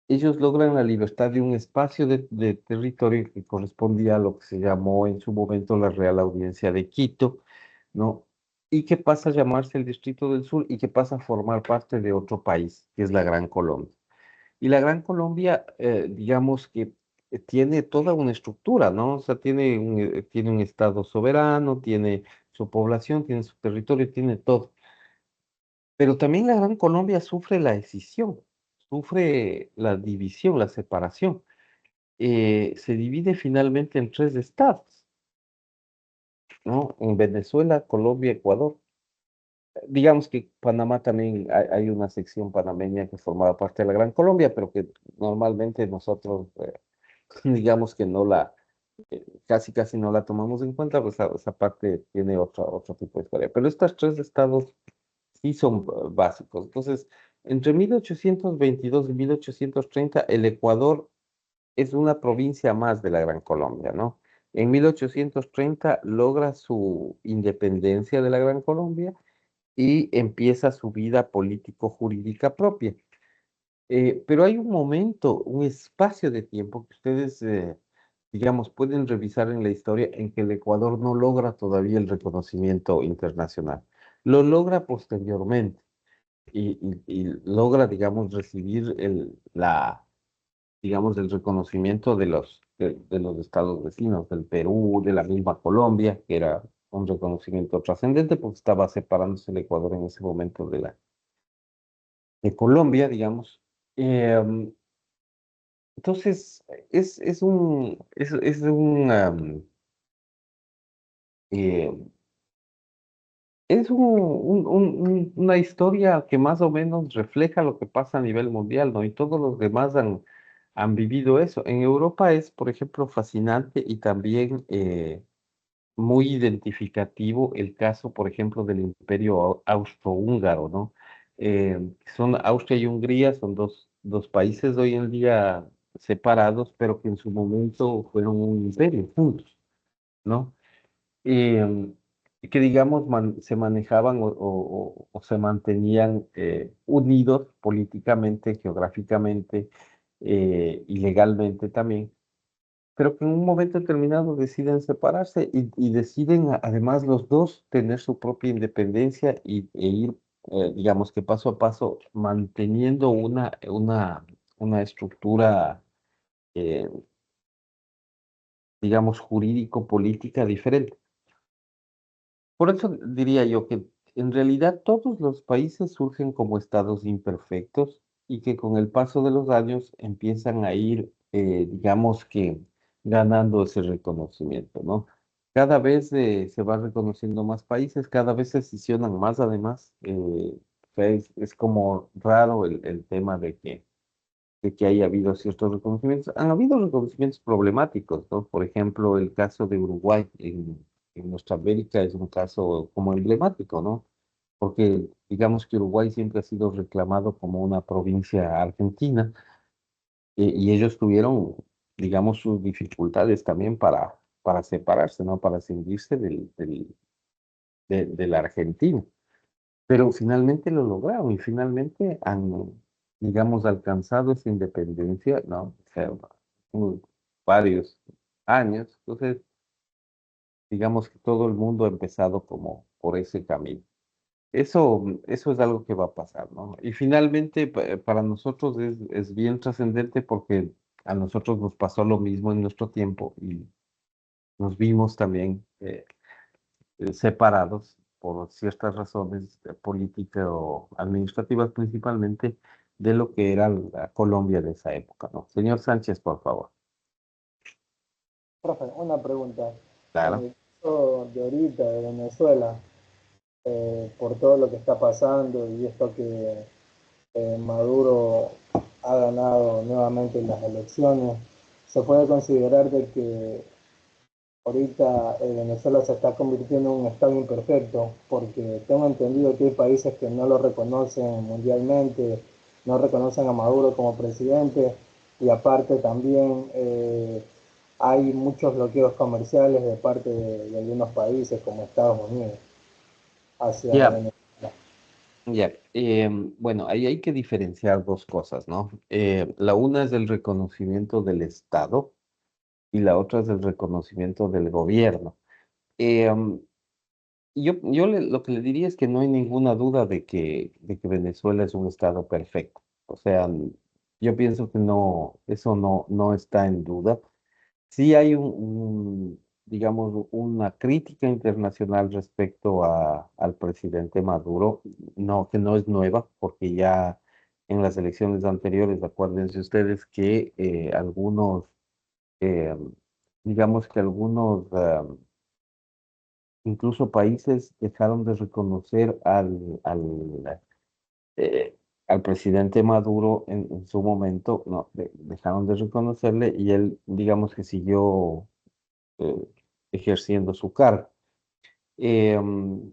ellos logran la libertad de un espacio de territorio que correspondía a lo que se llamó en su momento la Real Audiencia de Quito, ¿no? Y que pasa a llamarse el Distrito del Sur y que pasa a formar parte de otro país, que es la Gran Colombia. Y la Gran Colombia, digamos que tiene toda una estructura, ¿no? O sea, tiene un estado soberano, tiene su población, tiene su territorio, tiene todo. Pero también la Gran Colombia sufre la escisión, sufre la división, la separación. Se divide finalmente en tres estados, ¿no? En Venezuela, Colombia, Ecuador. Digamos que Panamá también hay una sección panameña que formaba parte de la Gran Colombia, pero que normalmente nosotros, digamos que no casi no la tomamos en cuenta, pues esa parte tiene otro tipo de historia. Pero estos tres estados sí son básicos. Entonces, entre 1822 y 1830, el Ecuador es una provincia más de la Gran Colombia, ¿no? En 1830 logra su independencia de la Gran Colombia y empieza su vida político-jurídica propia. Pero hay un momento, un espacio de tiempo que ustedes, digamos, pueden revisar en la historia en que el Ecuador no logra todavía el reconocimiento internacional. Lo logra posteriormente y logra, digamos, recibir digamos, el reconocimiento de los estados vecinos, del Perú, de la misma Colombia, que era un reconocimiento trascendente porque estaba separándose el Ecuador en ese momento de Colombia, digamos. Eh, entonces, es eh, una historia que más o menos refleja lo que pasa a nivel mundial, ¿no? Y todos los demás han vivido eso. En Europa es, por ejemplo, fascinante y también muy identificativo el caso, por ejemplo, del Imperio Austrohúngaro, ¿no? Son Austria y Hungría, son dos países hoy en día separados, pero que en su momento fueron un imperio juntos, ¿no? eh, que digamos se manejaban o se mantenían unidos políticamente, geográficamente y legalmente también, pero que en un momento determinado deciden separarse y deciden además los dos tener su propia independencia e ir, digamos que paso a paso, manteniendo una estructura, eh, digamos, jurídico-política diferente. Por eso diría yo que en realidad todos los países surgen como estados imperfectos y que con el paso de los años empiezan a ir, digamos que, ganando ese reconocimiento, ¿no? Cada vez se va reconociendo más países, cada vez se sesionan más además. Es como raro el tema de que haya habido ciertos reconocimientos. Han habido reconocimientos problemáticos, ¿no? Por ejemplo, el caso de Uruguay en nuestra América es un caso como emblemático, ¿no? Porque digamos que Uruguay siempre ha sido reclamado como una provincia argentina y ellos tuvieron, digamos, sus dificultades también para separarse, ¿no? Para cindirse de la Argentina. Pero finalmente lo lograron y finalmente han, digamos, alcanzado esa independencia, ¿no? O sea, varios años. Entonces, digamos que todo el mundo ha empezado como por ese camino. eso es algo que va a pasar, ¿no? Y finalmente para nosotros es bien trascendente porque a nosotros nos pasó lo mismo en nuestro tiempo y nos vimos también separados por ciertas razones políticas o administrativas principalmente de lo que era la Colombia de esa época, ¿no? Señor Sánchez, por favor. Profe, una pregunta. En Claro. el caso de ahorita de Venezuela, por todo lo que está pasando y esto que Maduro ha ganado nuevamente las elecciones, se puede considerar de que ahorita Venezuela se está convirtiendo en un estado imperfecto, porque tengo entendido que hay países que no lo reconocen mundialmente, no reconocen a Maduro como presidente, y aparte también hay muchos bloqueos comerciales de parte de algunos países como Estados Unidos hacia Ya, Venezuela. ya. Bueno, ahí hay que diferenciar dos cosas, ¿no? La una es el reconocimiento del Estado y la otra es el reconocimiento del gobierno. Em, lo que le diría es que no hay ninguna duda de que Venezuela es un estado perfecto. O sea, yo pienso que no, eso no está en duda. Sí hay digamos, una crítica internacional respecto al presidente Maduro, no, que no es nueva, porque ya en las elecciones anteriores, acuérdense ustedes que eh, digamos que algunos incluso países dejaron de reconocer eh, al presidente Maduro en su momento, no, dejaron de reconocerle y él, digamos que siguió eh, ejerciendo su cargo. Em,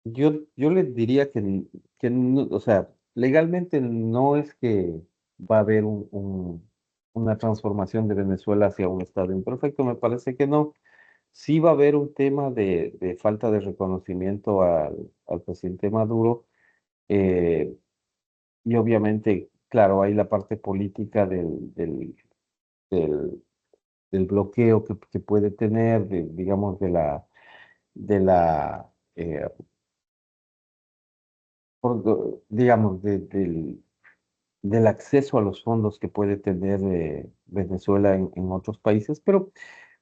yo le diría o sea, legalmente no es que va a haber una transformación de Venezuela hacia un estado imperfecto, me parece que no. Sí va a haber un tema de falta de reconocimiento al presidente Maduro eh, y obviamente, claro, hay la parte política del, del bloqueo que puede tener, digamos, de la digamos, del acceso a los fondos que puede tener Venezuela en otros países, pero,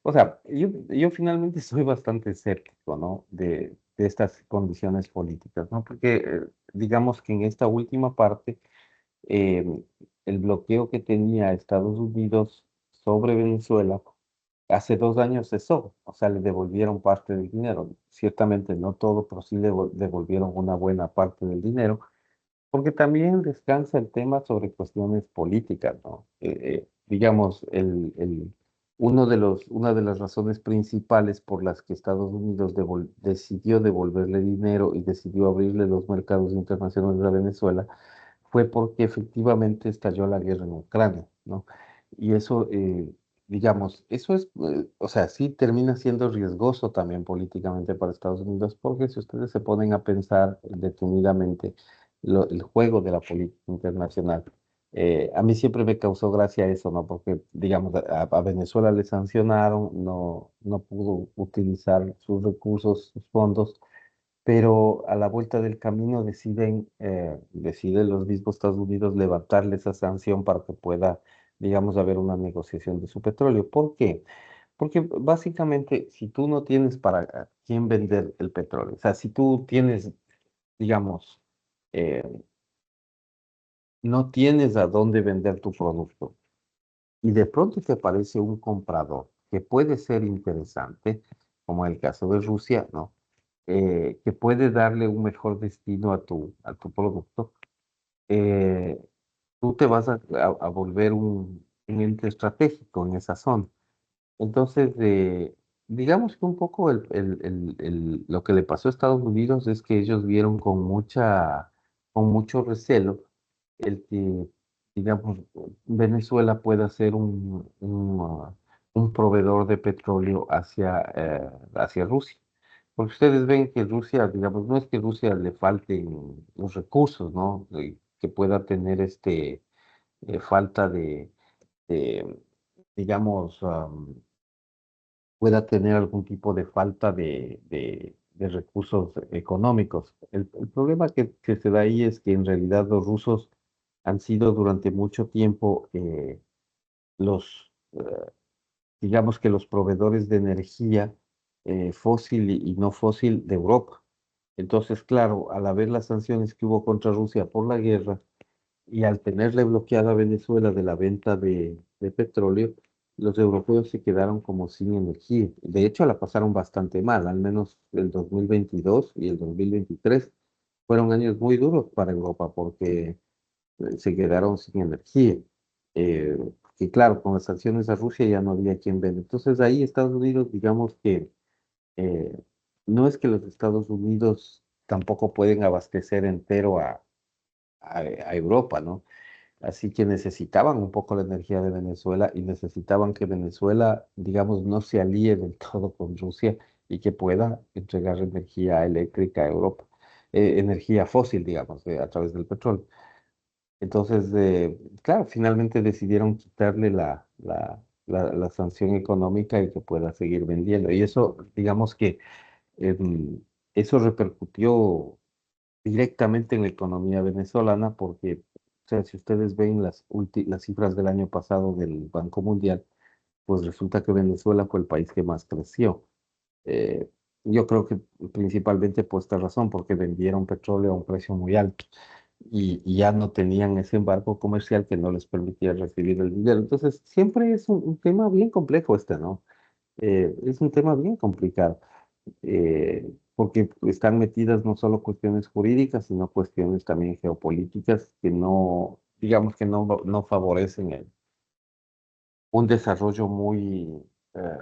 o sea, yo finalmente soy bastante escéptico, ¿no? De estas condiciones políticas, ¿no? Porque digamos que en esta última parte, eh, el bloqueo que tenía Estados Unidos sobre Venezuela hace 2 años cesó, o sea, le devolvieron parte del dinero. Ciertamente no todo, pero sí le devolvieron una buena parte del dinero porque también descansa el tema sobre cuestiones políticas, ¿no? Digamos, una de las razones principales por las que Estados Unidos decidió devolverle dinero y decidió abrirle los mercados internacionales a Venezuela fue porque efectivamente estalló la guerra en Ucrania, ¿no? Y eso, digamos, eso es, o sea, sí termina siendo riesgoso también políticamente para Estados Unidos, porque si ustedes se ponen a pensar detenidamente, el juego de la política internacional. A mí siempre me causó gracia eso, ¿no? Porque, digamos, a Venezuela le sancionaron, no pudo utilizar sus recursos, sus fondos, pero a la vuelta del camino deciden los mismos Estados Unidos levantarle esa sanción para que pueda, digamos, haber una negociación de su petróleo. ¿Por qué? Porque básicamente, si tú no tienes para quién vender el petróleo, o sea, si tú tienes, digamos, eh, no tienes a dónde vender tu producto y de pronto te aparece un comprador que puede ser interesante, como el caso de Rusia, ¿no? Que puede darle un mejor destino a tu producto, eh, tú te vas a volver un ente estratégico en esa zona. Entonces, digamos que un poco lo que le pasó a Estados Unidos es que ellos vieron con mucho recelo el que, digamos, Venezuela pueda ser un proveedor de petróleo hacia Rusia. Porque ustedes ven que Rusia, digamos, no es que Rusia le falten los recursos, ¿no? Que pueda tener falta de, digamos, pueda tener algún tipo de falta de recursos económicos. El problema que se da ahí es que en realidad los rusos han sido durante mucho tiempo los, digamos que los proveedores de energía fósil y no fósil de Europa. Entonces, claro, al haber las sanciones que hubo contra Rusia por la guerra, y al tenerle bloqueada a Venezuela de la venta de petróleo, los europeos se quedaron como sin energía. De hecho, la pasaron bastante mal, al menos el 2022 y el 2023 fueron años muy duros para Europa porque se quedaron sin energía. Eh, y claro, con las sanciones a Rusia ya no había quien venda. Entonces ahí Estados Unidos, digamos que eh, no es que los Estados Unidos tampoco pueden abastecer entero a Europa, ¿no? Así que necesitaban un poco la energía de Venezuela y necesitaban que Venezuela, digamos, no se alíe del todo con Rusia y que pueda entregar energía eléctrica a Europa, energía fósil, digamos, a través del petróleo. Entonces, claro, finalmente decidieron quitarle la sanción económica y que pueda seguir vendiendo. Y eso, digamos que em, eso repercutió directamente en la economía venezolana porque, o sea, si ustedes ven las cifras del año pasado del Banco Mundial, pues resulta que Venezuela fue el país que más creció. Eh, yo creo que principalmente por esta razón, porque vendieron petróleo a un precio muy alto y ya no tenían ese embargo comercial que no les permitía recibir el dinero. Entonces, siempre es un tema bien complejo este, ¿no? Es un tema bien complicado porque están metidas no solo cuestiones jurídicas, sino cuestiones también geopolíticas que no, digamos que no favorecen un desarrollo muy, eh,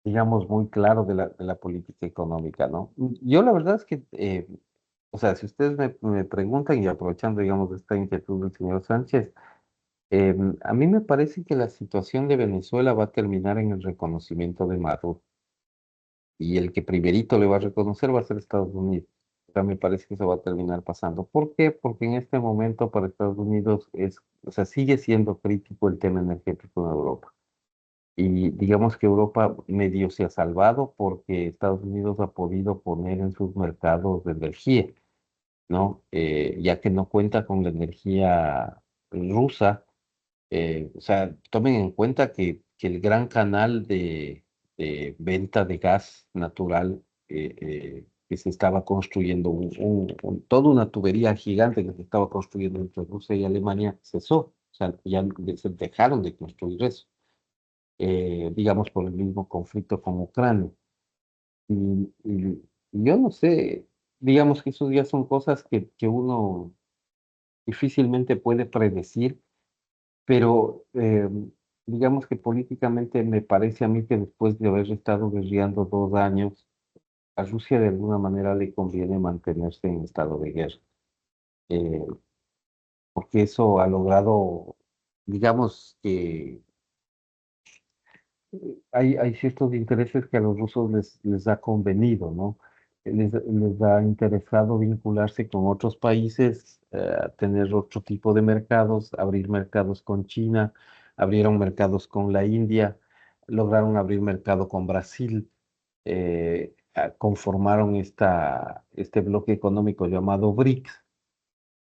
digamos, muy claro de la política económica, ¿no? Yo la verdad es que, o sea, si ustedes me preguntan y aprovechando, digamos, esta inquietud del señor Sánchez, a mí me parece que la situación de Venezuela va a terminar en el reconocimiento de Maduro. Y el que primerito le va a reconocer va a ser Estados Unidos. O sea, me parece que eso va a terminar pasando. ¿Por qué? Porque en este momento para Estados Unidos o sea, sigue siendo crítico el tema energético en Europa. Y digamos que Europa medio se ha salvado porque Estados Unidos ha podido poner en sus mercados de energía, ¿no? Ya que no cuenta con la energía rusa, o sea, tomen en cuenta que el gran canal de venta de gas natural que se estaba construyendo, toda una tubería gigante que se estaba construyendo entre Rusia y Alemania cesó. O sea, ya se dejaron de construir eso, digamos, por el mismo conflicto con Ucrania. Y yo no sé, digamos que esos ya son cosas que uno difícilmente puede predecir pero digamos que políticamente me parece a mí que después de haber estado guerreando 2 años, a Rusia de alguna manera le conviene mantenerse en estado de guerra, eh, porque eso ha logrado, digamos que hay ciertos intereses que a los rusos les ha convenido, ¿no? Les ha interesado vincularse con otros países, tener otro tipo de mercados, abrir mercados con China, abrieron mercados con la India, lograron abrir mercado con Brasil, conformaron este bloque económico llamado BRICS,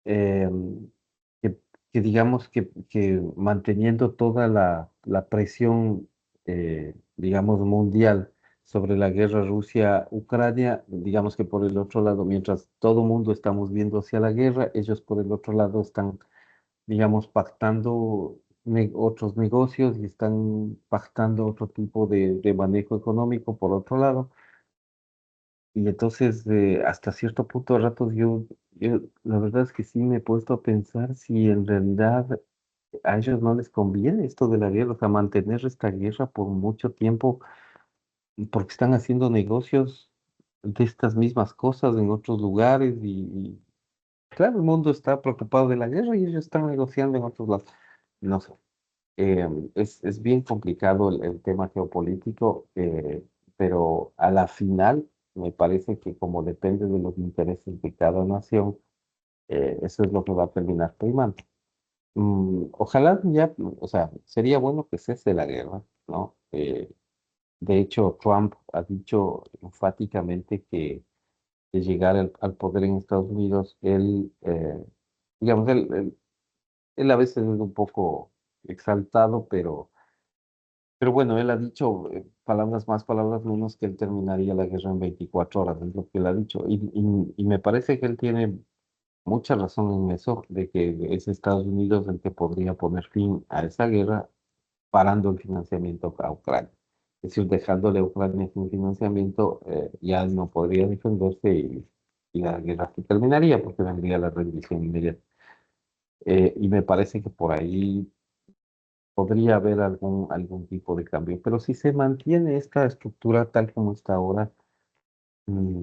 eh, que, que digamos que manteniendo toda la presión, digamos, mundial sobre la guerra Rusia-Ucrania, digamos que por el otro lado, mientras todo mundo estamos viendo hacia la guerra, ellos por el otro lado están, digamos, pactando otros negocios y están pactando otro tipo de manejo económico por otro lado. Y entonces, hasta cierto punto, a ratos la verdad es que sí me he puesto a pensar si en realidad a ellos no les conviene esto de la guerra, o sea, mantener esta guerra por mucho tiempo, porque están haciendo negocios de estas mismas cosas en otros lugares y claro, el mundo está preocupado de la guerra y ellos están negociando en otros lados. No sé. Es bien complicado el tema geopolítico, pero a la final me parece que como depende de los intereses de cada nación, eso es lo que va a terminar primando. Ojalá ya, o sea, sería bueno que cese la guerra, ¿no? De hecho, Trump ha dicho enfáticamente que de llegar al poder en Estados Unidos, digamos, él a veces es un poco exaltado, pero bueno, él ha dicho palabras más, palabras menos, que él terminaría la guerra en 24 horas, es lo que él ha dicho. Y me parece que él tiene mucha razón en eso, de que es Estados Unidos el que podría poner fin a esa guerra parando el financiamiento a Ucrania. Es decir, dejándole a Ucrania sin financiamiento, ya no podría defenderse y la guerra se terminaría porque vendría la rendición inmediata. Y me parece que por ahí podría haber algún tipo de cambio. Pero si se mantiene esta estructura tal como está ahora, mm,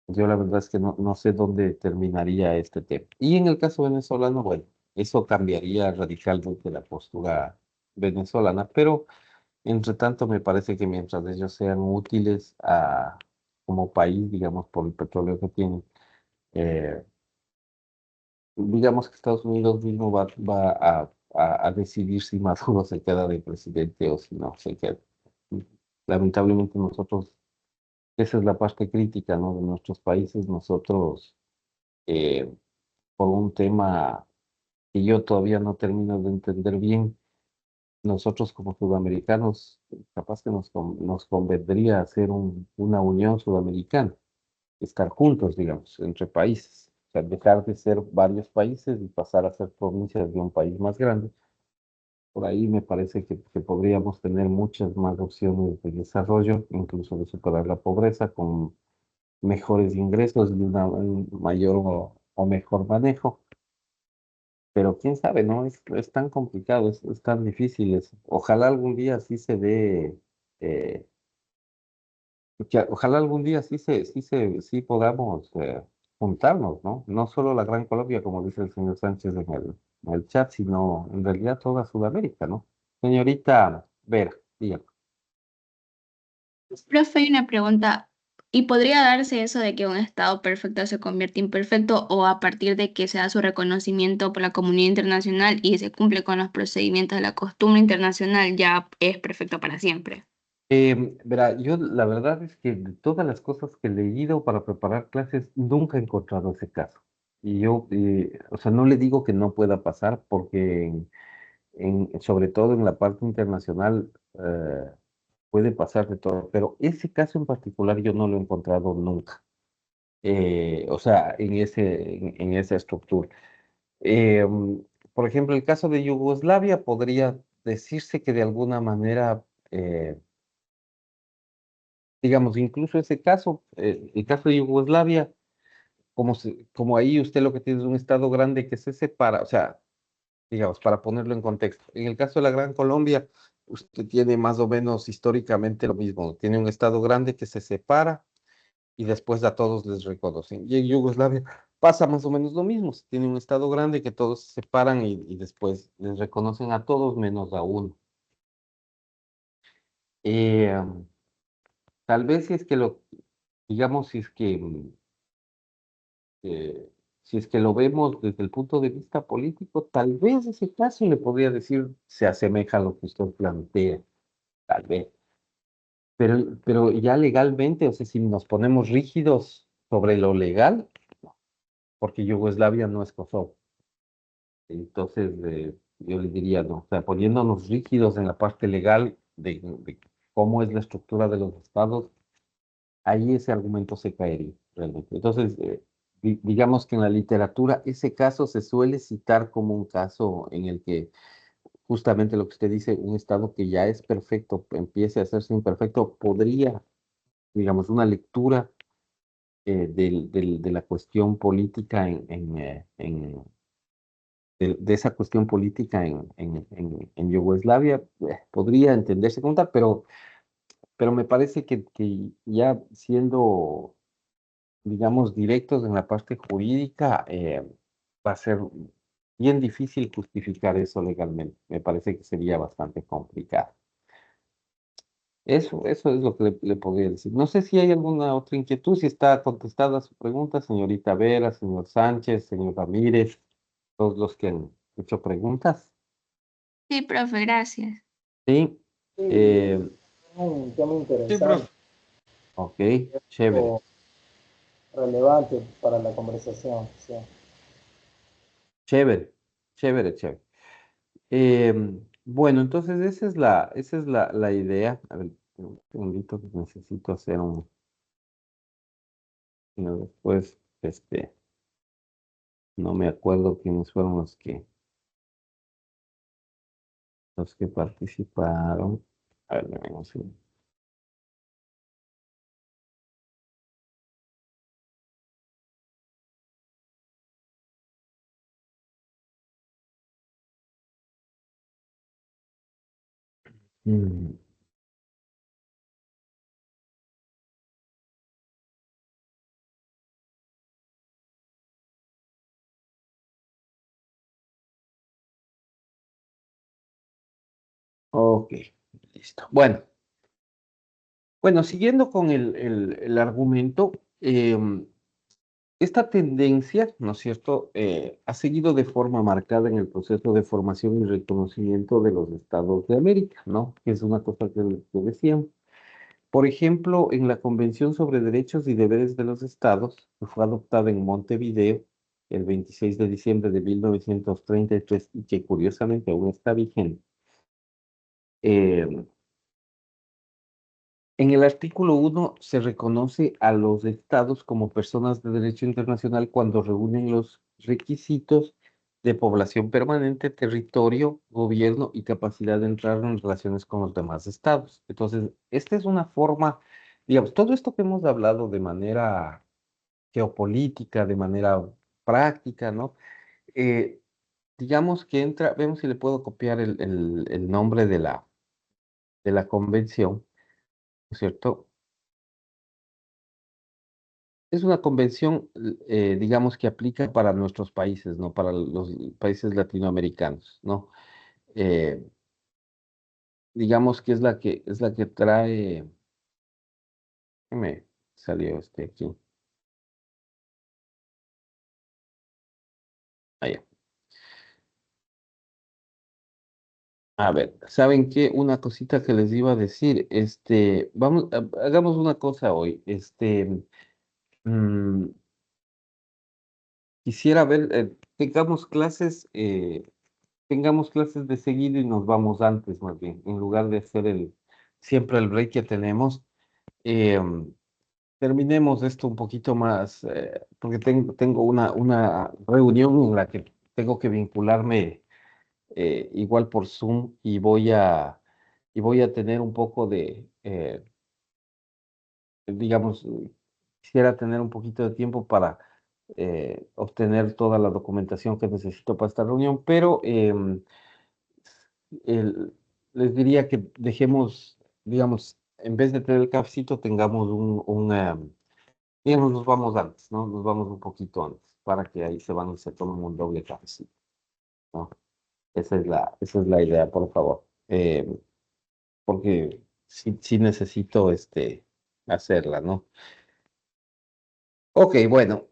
yo la verdad es que no sé dónde terminaría este tema. Y en el caso venezolano, bueno, eso cambiaría radicalmente la postura venezolana, pero entre tanto me parece que mientras ellos sean útiles como país, digamos, por el petróleo que tienen, eh, digamos que Estados Unidos mismo va a decidir si Maduro se queda de presidente o si no se queda. Lamentablemente nosotros, esa es la parte crítica, ¿no? De nuestros países, nosotros, eh, por un tema que yo todavía no termino de entender bien, nosotros como sudamericanos, capaz que nos convendría hacer una unión sudamericana, estar juntos, digamos, entre países. O sea, dejar de ser varios países y pasar a ser provincias de un país más grande. Por ahí me parece que podríamos tener muchas más opciones de desarrollo, incluso de superar la pobreza con mejores ingresos y un mayor o mejor manejo. Pero quién sabe, ¿no? Es tan complicado, es tan difícil. Ojalá algún día sí se dé, eh, ojalá algún día sí podamos juntarnos, ¿no? No solo la Gran Colombia, como dice el señor Sánchez en el chat, sino en realidad toda Sudamérica, ¿no? Señorita Vera, dígame. Profe, hay una pregunta. ¿Y podría darse eso de que un estado perfecto se convierte imperfecto o a partir de que se da su reconocimiento por la comunidad internacional y se cumple con los procedimientos de la costumbre internacional ya es perfecto para siempre? Verá, yo la verdad es que de todas las cosas que he leído para preparar clases, nunca he encontrado ese caso. Y yo, o sea, no le digo que no pueda pasar porque sobre todo en la parte internacional, puede pasar de todo, pero ese caso en particular yo no lo he encontrado nunca. O sea, en esa estructura. Eh, mm, por ejemplo, el caso de Yugoslavia podría decirse que de alguna manera, digamos, incluso ese caso, el caso de Yugoslavia, como ahí usted lo que tiene es un estado grande que se separa, o sea, digamos, para ponerlo en contexto. En el caso de la Gran Colombia, usted tiene más o menos históricamente lo mismo. Tiene un estado grande que se separa y después a todos les reconocen. Y en Yugoslavia pasa más o menos lo mismo. Se tiene un estado grande que todos se separan y después les reconocen a todos menos a uno. Eh, Tal vez si es que digamos, eh, si es que lo vemos desde el punto de vista político, tal vez ese caso le podría decir se asemeja a lo que usted plantea, tal vez. Pero ya legalmente, o sea, si nos ponemos rígidos sobre lo legal, porque Yugoslavia no es Kosovo. Entonces, yo le diría, no, o sea, poniéndonos rígidos en la parte legal de cómo es la estructura de los estados, ahí ese argumento se caería realmente. Entonces, digamos que en la literatura ese caso se suele citar como un caso en el que justamente lo que usted dice, un estado que ya es perfecto, empiece a hacerse imperfecto, podría, digamos, una lectura de la cuestión política de esa cuestión política en Yugoslavia, podría entenderse como tal, pero me parece que ya siendo, digamos, directos en la parte jurídica, va a ser bien difícil justificar eso legalmente. Me parece que sería bastante complicado. Eso es lo que le podría decir. No sé si hay alguna otra inquietud, si está contestada su pregunta, señorita Vera, señor Sánchez, señor Ramírez, todos los que han hecho preguntas. Sí, profe, gracias. Sí. Sí, Eh, un tema Sí, interesante, profe. Ok, chévere, o relevante para la conversación. Sí. chévere, chévere, chévere. Bueno, entonces esa es la idea. A ver, un segundito que necesito hacer después, no me acuerdo quiénes fueron los que participaron. A ver, dame un segundo. Mm, ok, listo. Bueno, siguiendo con el argumento, esta tendencia, ¿no es cierto?, ha seguido de forma marcada en el proceso de formación y reconocimiento de los estados de América, ¿no? Que es una cosa que decíamos. Por ejemplo, en la Convención sobre Derechos y Deberes de los Estados, que fue adoptada en Montevideo el 26 de diciembre de 1933 y que curiosamente aún está vigente, eh, en el artículo 1 se reconoce a los estados como personas de derecho internacional cuando reúnen los requisitos de población permanente, territorio, gobierno y capacidad de entrar en relaciones con los demás estados. Entonces, esta es una forma, digamos, todo esto que hemos hablado de manera geopolítica, de manera práctica, ¿no? Eh, digamos que entra, vemos si le puedo copiar el nombre de la convención, ¿no es cierto? Es una convención, digamos, que aplica para nuestros países, ¿no? Para los países latinoamericanos, ¿no? Eh, digamos que es la que trae, ¿qué me salió aquí? Allá. A ver, ¿saben qué? Una cosita que les iba a decir, hagamos una cosa hoy, mm, quisiera ver, tengamos clases de seguido y nos vamos antes, más bien, en lugar de hacer siempre el break que tenemos. eh, Terminemos esto un poquito más, porque tengo una reunión en la que tengo que vincularme igual por Zoom y voy a tener un poco digamos, quisiera tener un poquito de tiempo para obtener toda la documentación que necesito para esta reunión, pero el- les diría que dejemos, digamos, en vez de tener el cafecito, tengamos digamos, nos vamos antes, ¿no? Nos vamos un poquito antes, para que ahí se van y se tomen un doble cafecito, ¿no? Esa es la idea, por favor. Porque sí necesito hacerla, ¿no? Ok, bueno.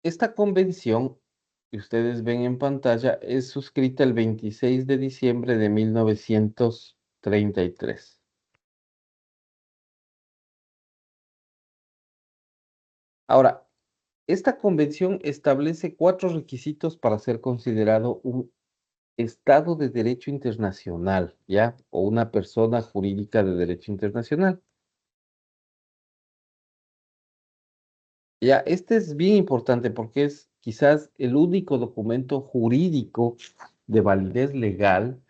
Esta convención que ustedes ven en pantalla es suscrita el 26 de diciembre de 1933. Ahora, esta convención establece 4 requisitos para ser considerado un Estado de Derecho Internacional, ¿ya? O una persona jurídica de derecho internacional. Ya, este es bien importante porque es quizás el único documento jurídico de validez legal,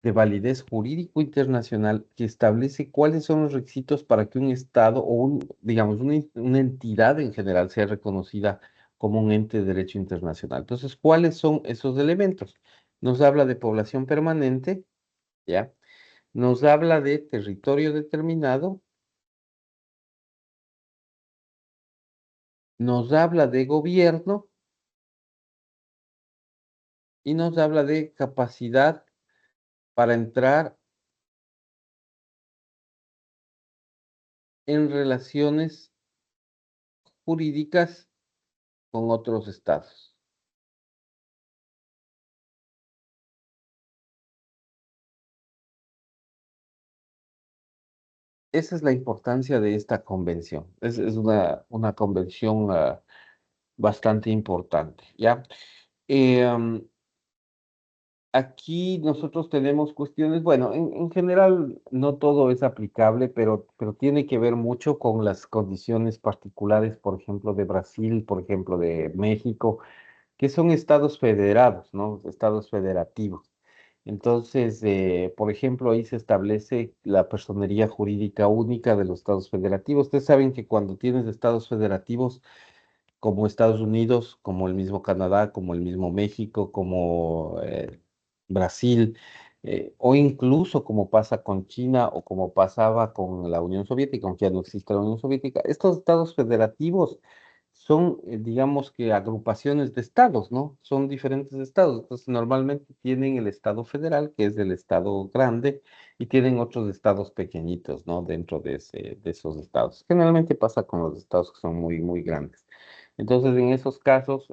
de validez jurídico internacional que establece cuáles son los requisitos para que un Estado o digamos, una entidad en general sea reconocida como un ente de derecho internacional. Entonces, ¿cuáles son esos elementos? Nos habla de población permanente, ¿ya? Nos habla de territorio determinado, nos habla de gobierno y nos habla de capacidad para entrar en relaciones jurídicas con otros estados. esa es la importancia de esta convención. Es una convención bastante importante, ¿ya? Eh, um, Aquí nosotros tenemos cuestiones, bueno, en general no todo es aplicable, pero tiene que ver mucho con las condiciones particulares, por ejemplo, de Brasil, por ejemplo, de México, que son estados federados, ¿no? Estados federativos. Entonces, por ejemplo, ahí se establece la personería jurídica única de los estados federativos. Ustedes saben que cuando tienes estados federativos, como Estados Unidos, como el mismo Canadá, como el mismo México, como Brasil, o incluso como pasa con China o como pasaba con la Unión Soviética, aunque ya no existe la Unión Soviética, estos estados federativos son, digamos que agrupaciones de estados, ¿no? Son diferentes estados. Entonces, normalmente tienen el estado federal, que es el estado grande, y tienen otros estados pequeñitos, ¿no? Dentro de esos estados. Generalmente pasa con los estados que son muy, muy grandes. Entonces, en esos casos,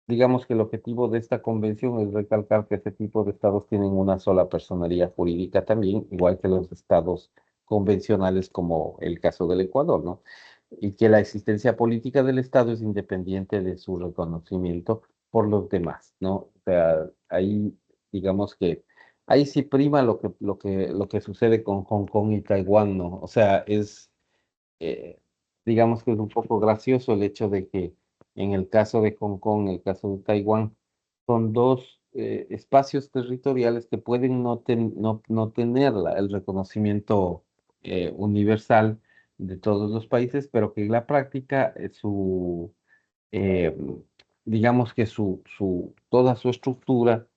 digamos que el objetivo de esta convención es recalcar que este tipo de estados tienen una sola personería jurídica también, igual que los estados convencionales como el caso del Ecuador, ¿no? Y que la existencia política del estado es independiente de su reconocimiento por los demás, ¿no? O sea, ahí, digamos que ahí sí prima lo que sucede con Hong Kong y Taiwán, ¿no? O sea, eh, digamos que es un poco gracioso el hecho de que en el caso de Hong Kong, en el caso de Taiwán, son dos espacios territoriales que pueden no tener el reconocimiento universal de todos los países, pero que en la práctica eh, digamos que toda su estructura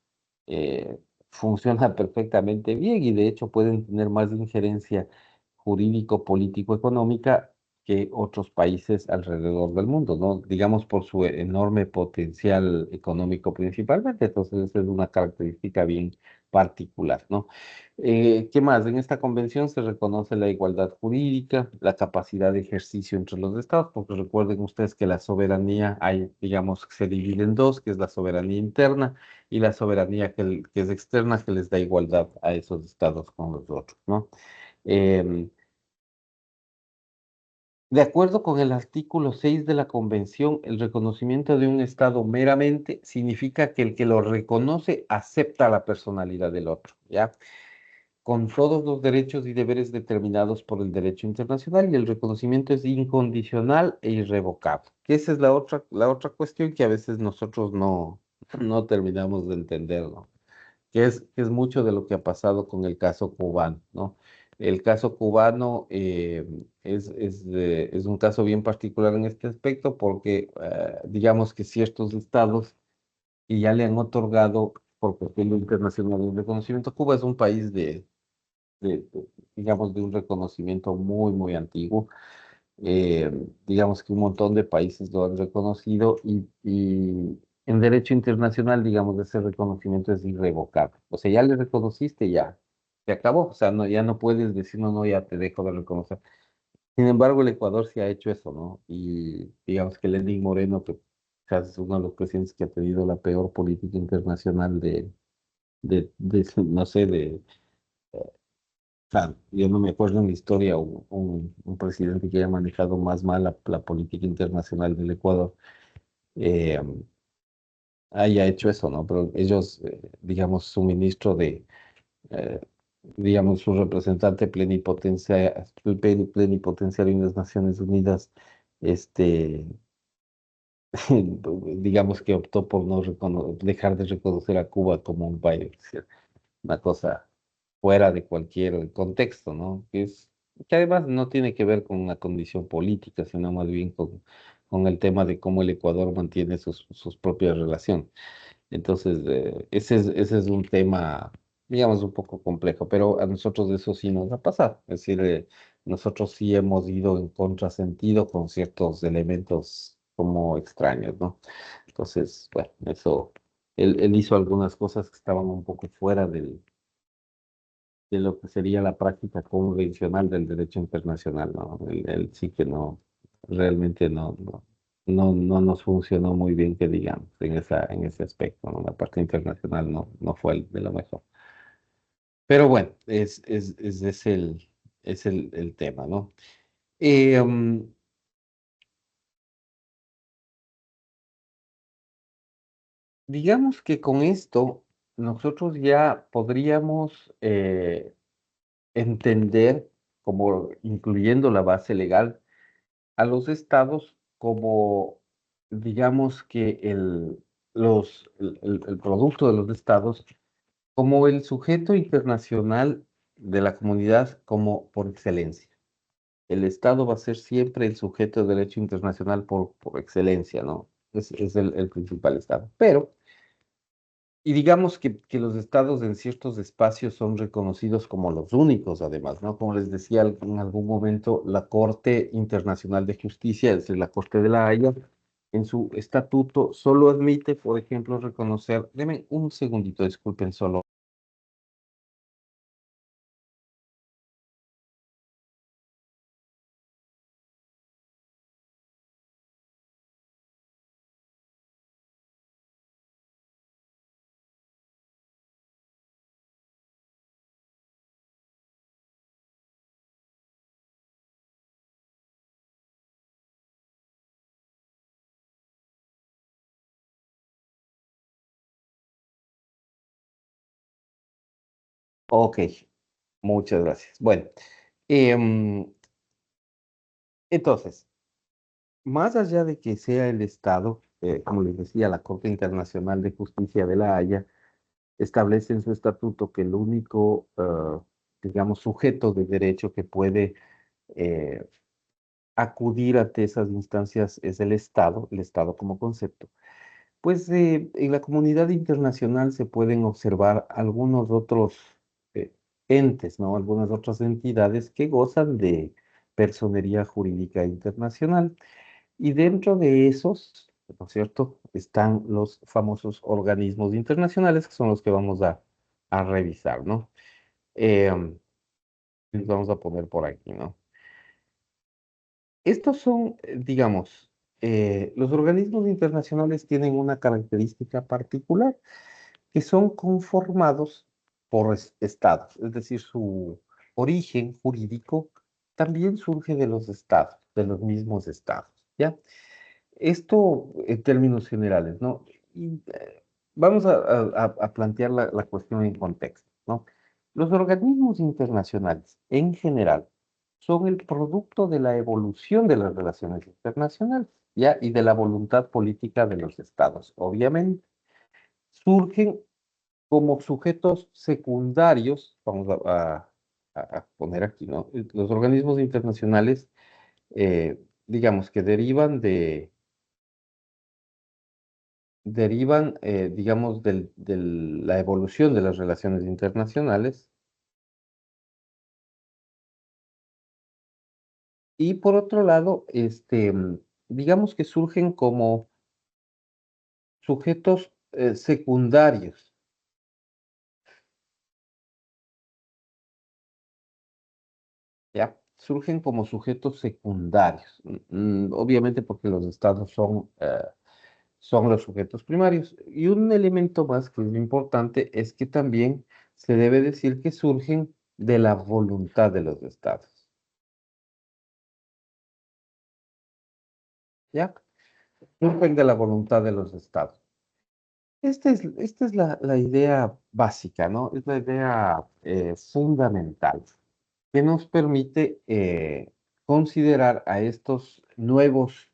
eh, funciona perfectamente bien y de hecho pueden tener más injerencia jurídico, político, económica que otros países alrededor del mundo, ¿no? Digamos por su enorme potencial económico principalmente, entonces esa es una característica bien particular, ¿no? ¿Qué más? En esta convención se reconoce la igualdad jurídica, la capacidad de ejercicio entre los estados, porque recuerden ustedes que la soberanía hay, digamos, que se divide en dos, que es la soberanía interna y la soberanía que es externa, que les da igualdad a esos estados con los otros, ¿no? Em, de acuerdo con el artículo 6 de la Convención, el reconocimiento de un Estado meramente significa que el que lo reconoce acepta la personalidad del otro, ¿ya? Con todos los derechos y deberes determinados por el derecho internacional y el reconocimiento es incondicional e irrevocable. Que esa es la otra cuestión que a veces nosotros no terminamos de entender, ¿no? Que es mucho de lo que ha pasado con el caso cubano, ¿no? El caso cubano es un caso bien particular en este aspecto porque digamos que ciertos estados y ya le han otorgado por cuestión internacional un reconocimiento. Cuba es un país digamos, de un reconocimiento muy, muy antiguo. Eh, digamos que un montón de países lo han reconocido y en derecho internacional, digamos, ese reconocimiento es irrevocable. O sea, ya le reconociste, ya, se acabó. O sea, no, ya no puedes decir, no, no, ya te dejo de reconocer. Sin embargo, el Ecuador sí ha hecho eso, ¿no? Y digamos que Lenín Moreno, que quizás es uno de los presidentes que ha tenido la peor política internacional no sé, claro, yo no me acuerdo en la historia un presidente que haya manejado más mal la política internacional del Ecuador eh, haya hecho eso, ¿no? Pero ellos, digamos, su ministro eh, digamos, su representante plenipotenciario en las Naciones Unidas, este, digamos que optó por no dejar de reconocer a Cuba como un país, una cosa fuera de cualquier contexto, ¿no? Que además no tiene que ver con una condición política, sino más bien con el tema de cómo el Ecuador mantiene sus propias relaciones. Entonces, ese es un tema, digamos, un poco complejo, pero a nosotros eso sí nos ha pasado. Es decir, nosotros sí hemos ido en contrasentido con ciertos elementos como extraños, ¿no? Entonces, bueno, él hizo algunas cosas que estaban un poco fuera de lo que sería la práctica convencional del derecho internacional, ¿no? Él sí que realmente no nos funcionó muy bien, que digamos, en ese aspecto, ¿no? La parte internacional no fue de lo mejor. Pero bueno, ese es es el tema, ¿no? Eh, mm, digamos que con esto nosotros ya podríamos entender, como incluyendo la base legal, a los estados como, digamos que el producto de los estados, como el sujeto internacional de la comunidad como por excelencia. El Estado va a ser siempre el sujeto de derecho internacional por excelencia, ¿no? Es el principal Estado. Pero, y digamos que los estados en ciertos espacios son reconocidos como los únicos, además, ¿no? Como les decía en algún momento, la Corte Internacional de Justicia, es decir, la Corte de la Haya, en su estatuto solo admite, por ejemplo, reconocer, denme un segundito, disculpen solo. Ok, muchas gracias. Bueno, em, entonces, más allá de que sea el Estado, como les decía, la Corte Internacional de Justicia de la Haya establece en su estatuto que el único, digamos, sujeto de derecho que puede eh, acudir ante esas instancias es el Estado como concepto. Pues en la comunidad internacional se pueden observar algunos otros eh, entes, ¿no? Algunas otras entidades que gozan de personería jurídica internacional. Y dentro de esos, ¿no es cierto?, están los famosos organismos internacionales, que son los que vamos a revisar, ¿no? Les vamos a poner por aquí, ¿no? Estos son, digamos, los organismos internacionales tienen una característica particular, que son conformados por estados, es decir, su origen jurídico también surge de los estados, de los mismos estados, ¿ya? Esto en términos generales, ¿no? Y vamos a plantear la cuestión en contexto, ¿no? Los organismos internacionales, en general, son el producto de la evolución de las relaciones internacionales, ¿ya? Y de la voluntad política de los estados. Obviamente, surgen como sujetos secundarios, vamos a poner aquí, ¿no? Los organismos internacionales, digamos que derivan, digamos, de la evolución de las relaciones internacionales y por otro lado, digamos que surgen como sujetos secundarios, ¿ya? Surgen como sujetos secundarios, obviamente porque los estados son los sujetos primarios. Y un elemento más que es importante es que también se debe decir que surgen de la voluntad de los estados, ¿ya? Surgen de la voluntad de los estados. Esta es la idea básica, ¿no? Es la idea fundamental que nos permite considerar a estos nuevos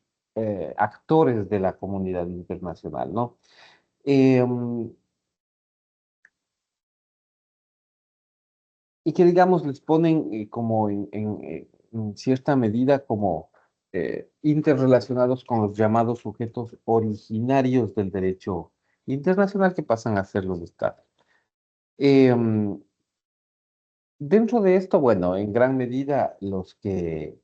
actores de la comunidad internacional, ¿no? Em, y que, digamos, les ponen como en cierta medida como interrelacionados con los llamados sujetos originarios del derecho internacional que pasan a ser los estados. Em, dentro de esto, bueno, en gran medida los que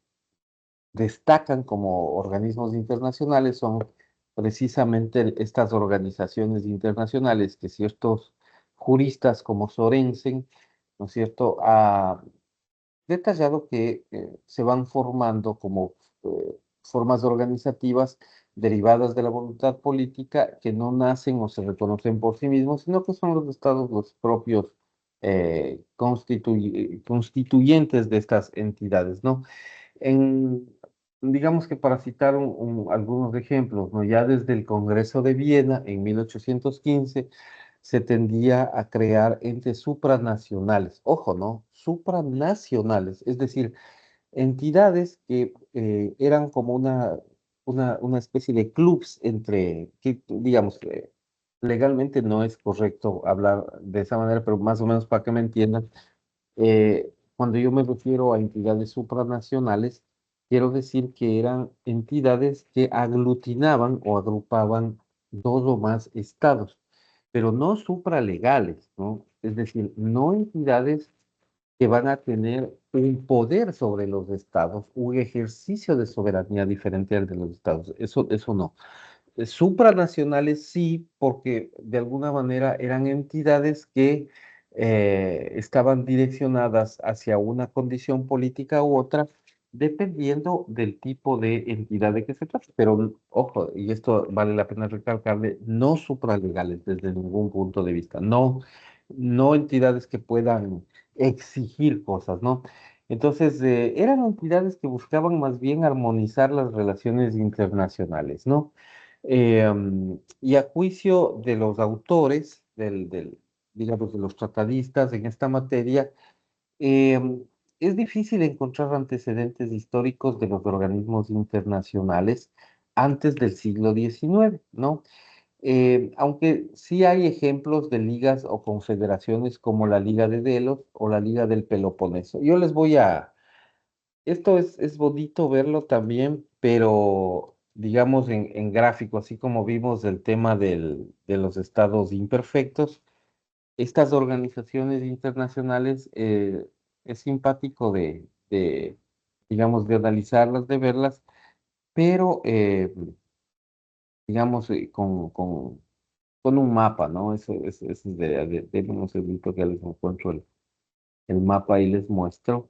destacan como organismos internacionales son precisamente estas organizaciones internacionales que ciertos juristas como Sorensen, ¿no es cierto?, ha detallado que se van formando como formas organizativas derivadas de la voluntad política que no nacen o se reconocen por sí mismos, sino que son los estados los propios constituyentes de estas entidades, ¿no? En, digamos que para citar algunos ejemplos, ¿no? Ya desde el Congreso de Viena en 1815 se tendía a crear entes supranacionales. Ojo, ¿no? Supranacionales, es decir, entidades que eran como una especie de clubs entre, que digamos, legalmente no es correcto hablar de esa manera, pero más o menos para que me entiendan, cuando yo me refiero a entidades supranacionales, quiero decir que eran entidades que aglutinaban o agrupaban dos o más estados, pero no supralegales, ¿no? Es decir, no entidades que van a tener un poder sobre los estados, un ejercicio de soberanía diferente al de los estados. Eso no. Supranacionales sí, porque de alguna manera eran entidades que estaban direccionadas hacia una condición política u otra, dependiendo del tipo de entidad de que se trate. Pero ojo, y esto vale la pena recalcarle, no supralegales desde ningún punto de vista, no, no entidades que puedan exigir cosas, ¿no? Entonces, eran entidades que buscaban más bien armonizar las relaciones internacionales, ¿no? Y a juicio de los autores, digamos, de los tratadistas en esta materia, es difícil encontrar antecedentes históricos de los organismos internacionales antes del siglo XIX, ¿no? Aunque sí hay ejemplos de ligas o confederaciones como la Liga de Delos o la Liga del Peloponeso. Yo les voy a, esto es bonito verlo también, pero digamos en gráfico, así como vimos el tema de los estados imperfectos, estas organizaciones internacionales es simpático digamos, de analizarlas, de verlas, pero digamos con un mapa, ¿no? Eso es de un segundito que les encuentro el mapa y les muestro.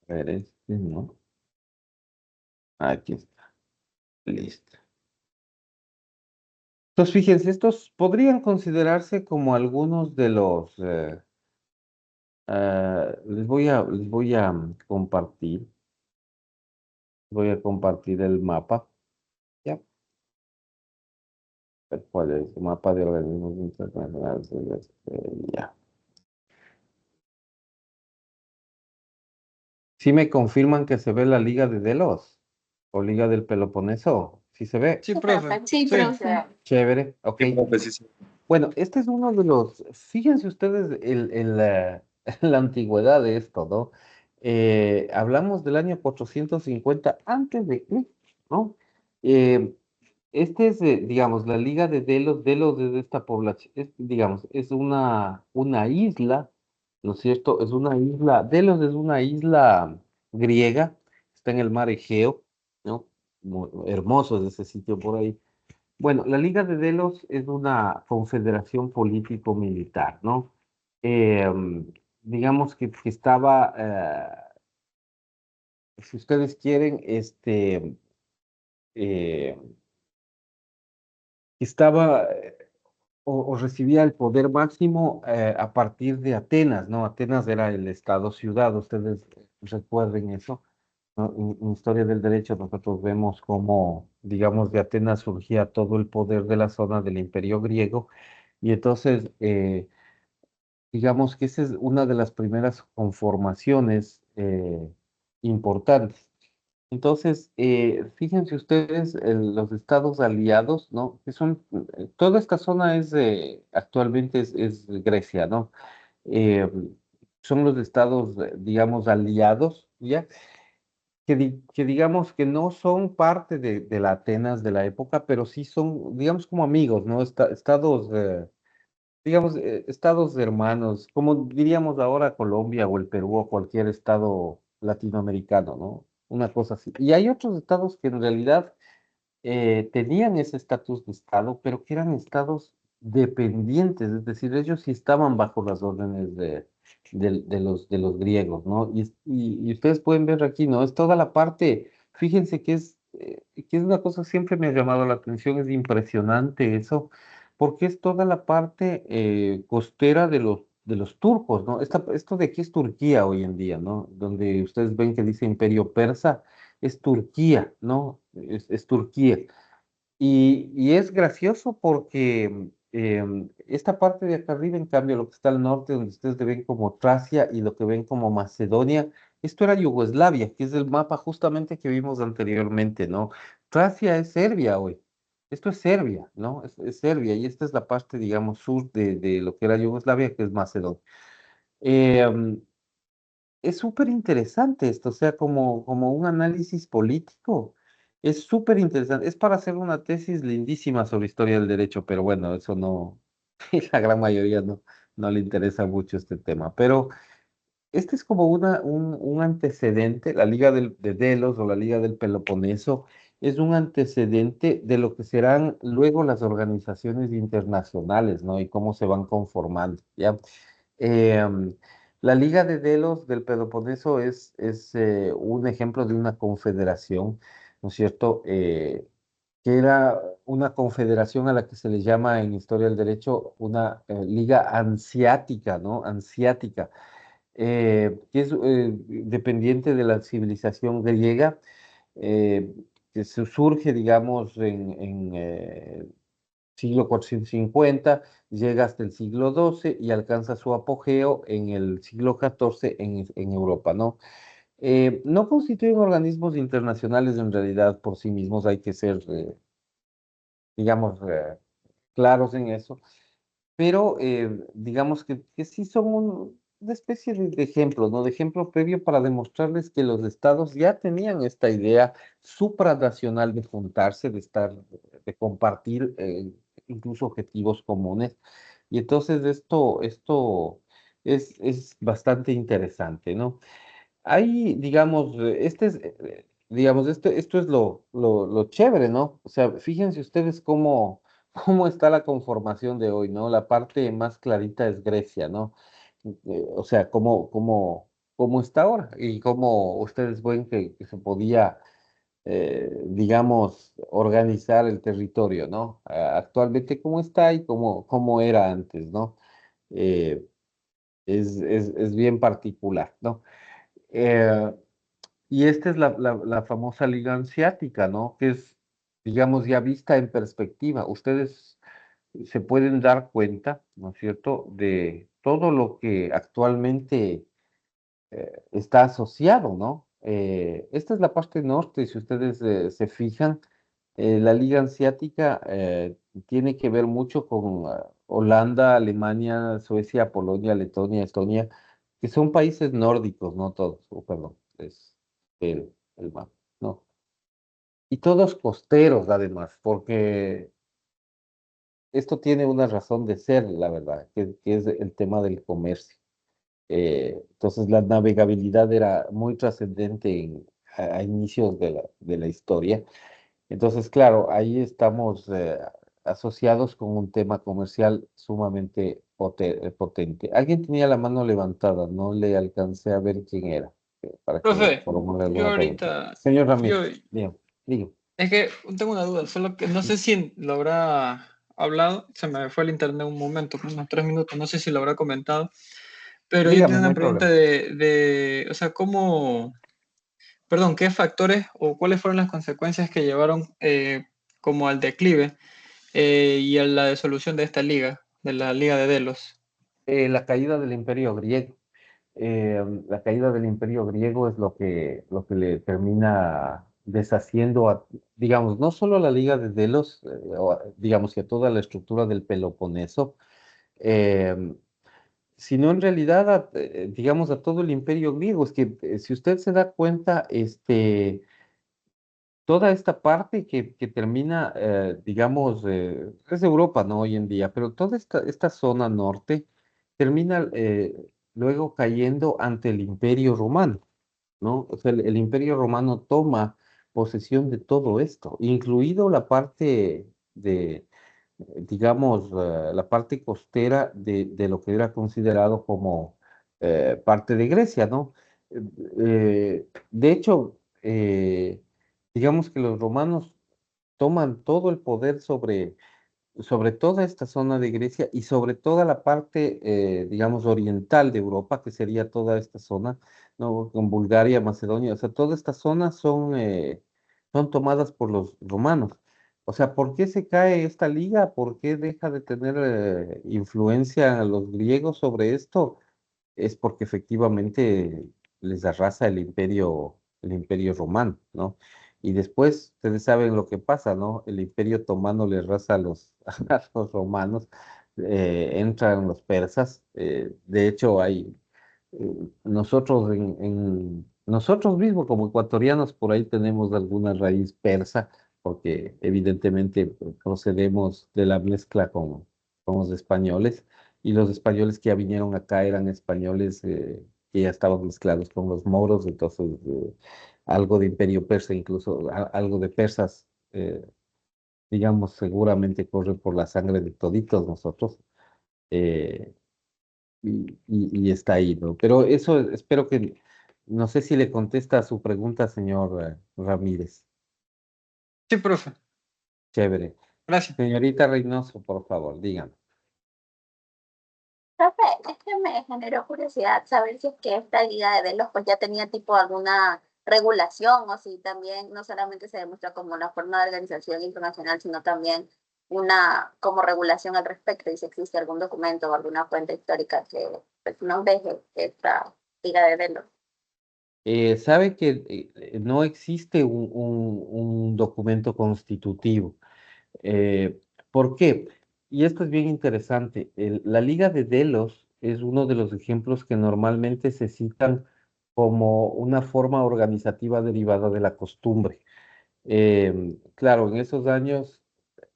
A ver, ¿no? Aquí está, listo. Entonces, fíjense, estos podrían considerarse como algunos de los, les voy a compartir el mapa, ¿ya? ¿Cuál es? El mapa de organismos internacionales, ya. ¿Sí me confirman que se ve la Liga de Delos o Liga del Peloponeso? ¿Sí se ve? Sí, profe. Sí, Sí. profe. Chévere, ok. Sí, profe, sí, sí. Bueno, este es uno de los, fíjense ustedes la antigüedad de esto, ¿no? Hablamos del año 450 antes de Cristo, ¿no? Eh, este es, digamos, la Liga de Delos. Delos es de esta población, digamos, es una isla, ¿no es cierto? Es una isla, Delos es una isla griega, está en el mar Egeo, ¿no? Hermoso es ese sitio por ahí. Bueno, la Liga de Delos es una confederación político-militar, ¿no? Eh, digamos que estaba, si ustedes quieren, eh, estaba o recibía el poder máximo a partir de Atenas, ¿no? Atenas era el estado-ciudad, ustedes recuerden eso, ¿no? En Historia del Derecho nosotros vemos cómo, digamos, de Atenas surgía todo el poder de la zona del Imperio griego. Y entonces, digamos que esa es una de las primeras conformaciones importantes. Entonces, fíjense ustedes, los estados aliados, ¿no? Que son, toda esta zona actualmente es Grecia, ¿no? Eh, son los estados, digamos, aliados, ¿ya? Que digamos que no son parte de la Atenas de la época, pero sí son, digamos, como amigos, ¿no? Estados, digamos, estados hermanos, como diríamos ahora Colombia o el Perú o cualquier estado latinoamericano, ¿no? Una cosa así. Y hay otros estados que en realidad tenían ese estatus de estado, pero que eran estados dependientes, es decir, ellos sí estaban bajo las órdenes de los griegos, ¿no? Y ustedes pueden ver aquí, ¿no? Es toda la parte, fíjense que es una cosa que siempre me ha llamado la atención, es impresionante eso, porque es toda la parte costera de los turcos, ¿no? Esto de aquí es Turquía hoy en día, ¿no? Donde ustedes ven que dice Imperio Persa, es Turquía, ¿no? Es Turquía. Y es gracioso porque esta parte de acá arriba, en cambio, lo que está al norte, donde ustedes ven como Tracia y lo que ven como Macedonia, esto era Yugoslavia, que es el mapa justamente que vimos anteriormente, ¿no? Tracia es Serbia hoy. Esto es Serbia, ¿no? Es Serbia y esta es la parte, digamos, sur de lo que era Yugoslavia, que es Macedonia. Em, es súper interesante esto, o sea, como un análisis político. Es súper interesante. Es para hacer una tesis lindísima sobre historia del derecho, pero bueno, eso no, la gran mayoría no le interesa mucho este tema. Pero este es como un antecedente, la Liga de Delos o la Liga del Peloponeso es un antecedente de lo que serán luego las organizaciones internacionales, ¿no? Y cómo se van conformando, ¿ya? Em, la Liga de Delos del Peloponeso es un ejemplo de una confederación, ¿no es cierto? Que era una confederación a la que se le llama en historia del derecho una liga ansiática, ¿no? Ansiática que es dependiente de la civilización griega, eh, que surge, digamos, en siglo 450, llega hasta el siglo XII y alcanza su apogeo en el siglo XIV en Europa, ¿no? No constituyen organismos internacionales en realidad por sí mismos, hay que ser, digamos, claros en eso, pero digamos que sí son una especie de ejemplo, ¿no? De ejemplo previo para demostrarles que los estados ya tenían esta idea supranacional de juntarse, de estar, de compartir incluso objetivos comunes. Y entonces esto es bastante interesante, ¿no? Hay, digamos, digamos, esto es lo chévere, ¿no? O sea, fíjense ustedes cómo está la conformación de hoy, ¿no? La parte más clarita es Grecia, ¿no? O sea, cómo está ahora y cómo ustedes ven que se podía, digamos, organizar el territorio, ¿no? Actualmente, ¿cómo está y cómo era antes, ¿no? Eh, es bien particular, ¿no? Eh, y esta es la famosa Liga Hanseática, ¿no? Que es, digamos, ya vista en perspectiva. Ustedes se pueden dar cuenta, ¿no es cierto?, de todo lo que actualmente está asociado, ¿no? Esta es la parte norte, si ustedes se fijan, la Liga Hanseática tiene que ver mucho con Holanda, Alemania, Suecia, Polonia, Letonia, Estonia, que son países nórdicos, no todos, perdón, es el mapa, ¿no? Y todos costeros, además, porque esto tiene una razón de ser, la verdad, que es el tema del comercio. Entonces la navegabilidad era muy trascendente a inicios de la historia. Entonces, claro, ahí estamos asociados con un tema comercial sumamente potente. Alguien tenía la mano levantada, no le alcancé a ver quién era, para que Profe, formular yo alguna pregunta. ahorita, Señor yo, Ramírez, digo, digo. es que tengo una duda, solo que no sé si lo habrá hablado, se me fue el internet un momento, como unos 3 minutos, no sé si lo habrá comentado, pero yo tenía Dígame, no una hay pregunta problema. o sea, ¿qué factores o cuáles fueron las consecuencias que llevaron como al declive y a la disolución de esta liga, de la Liga de Delos? La caída del imperio griego. La caída del imperio griego es lo que le termina deshaciendo, digamos, no solo a la Liga de Delos, digamos que a toda la estructura del Peloponeso, eh, sino en realidad, digamos, a todo el imperio griego. Es que si usted se da cuenta, toda esta parte que termina, digamos, es Europa, ¿no? Hoy en día, pero toda esta zona norte termina luego cayendo ante el Imperio Romano, ¿no? O sea, el Imperio Romano toma posesión de todo esto, incluido la parte digamos, la parte costera de lo que era considerado parte de Grecia, ¿no? De hecho, digamos que los romanos toman todo el poder sobre toda esta zona de Grecia y sobre toda la parte, digamos, oriental de Europa, que sería toda esta zona, ¿no? Con Bulgaria, Macedonia, o sea, toda esta zona son tomadas por los romanos. O sea, ¿por qué se cae esta liga? ¿Por qué deja de tener influencia los griegos sobre esto? Es porque efectivamente les arrasa el imperio romano, ¿no? Y después, ustedes saben lo que pasa, ¿no? El imperio otomano le arrasa a a los romanos, entran los persas, de hecho nosotros nosotros mismos como ecuatorianos por ahí tenemos alguna raíz persa, porque evidentemente procedemos de la mezcla con los españoles, y los españoles que ya vinieron acá eran españoles que ya estaban mezclados con los moros, entonces algo de imperio persa, incluso algo de persas, digamos, seguramente corre por la sangre de toditos nosotros. eh, y está ahí, ¿no? Pero eso espero que, no sé si le contesta a su pregunta, señor Ramírez. Sí, profe. Chévere. Gracias. Señorita Reynoso, por favor, dígame. Profe, es que me generó curiosidad saber si es que esta Liga de Delos pues ya tenía tipo alguna regulación o si también no solamente se demuestra como una forma de organización internacional, sino también una como regulación al respecto y si existe algún documento o alguna fuente histórica que pues, nos deje esta Liga de Delos. Sabe que no existe un documento constitutivo. ¿Por qué? Y esto es bien interesante. La Liga de Delos es uno de los ejemplos que normalmente se citan como una forma organizativa derivada de la costumbre. Claro, en esos años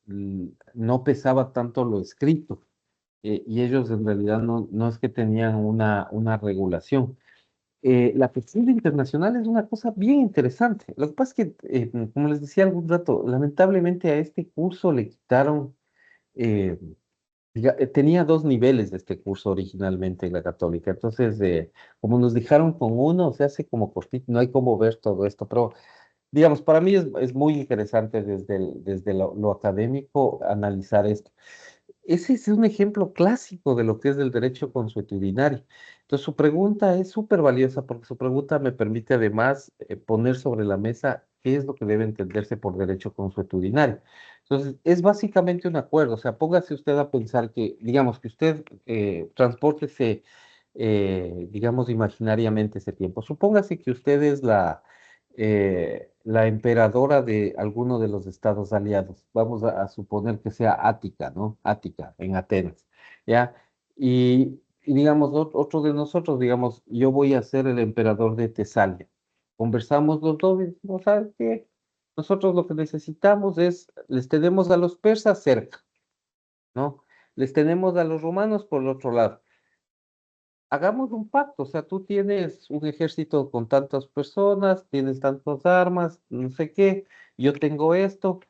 no pesaba tanto lo escrito, y ellos en realidad no es que tenían una regulación. La pesquisa internacional es una cosa bien interesante. Lo que pasa es que, como les decía algún rato, lamentablemente a este curso le quitaron, eh, tenía dos niveles de este curso originalmente en la Católica. Entonces, como nos dejaron con uno, se hace como cortito, no hay cómo ver todo esto, pero digamos, para mí es muy interesante desde lo académico analizar esto. Ese es un ejemplo clásico de lo que es el derecho consuetudinario. Entonces, su pregunta es súper valiosa porque su pregunta me permite además poner sobre la mesa qué es lo que debe entenderse por derecho consuetudinario. Entonces, es básicamente un acuerdo. O sea, póngase usted a pensar que, digamos, que usted transportese, digamos, imaginariamente ese tiempo. Supóngase que usted es la emperadora de alguno de los estados aliados. Vamos a suponer que sea Ática, ¿no? Ática, en Atenas, ¿ya? Y digamos, otro de nosotros, digamos, yo voy a ser el emperador de Tesalia. Conversamos los dos y decimos, ¿sabes qué? Nosotros lo que necesitamos les tenemos a los persas cerca, ¿no? Les tenemos a los romanos por el otro lado. Hagamos un pacto, o sea, tú tienes un ejército con tantas personas, tienes tantas armas, no sé qué, yo tengo esto,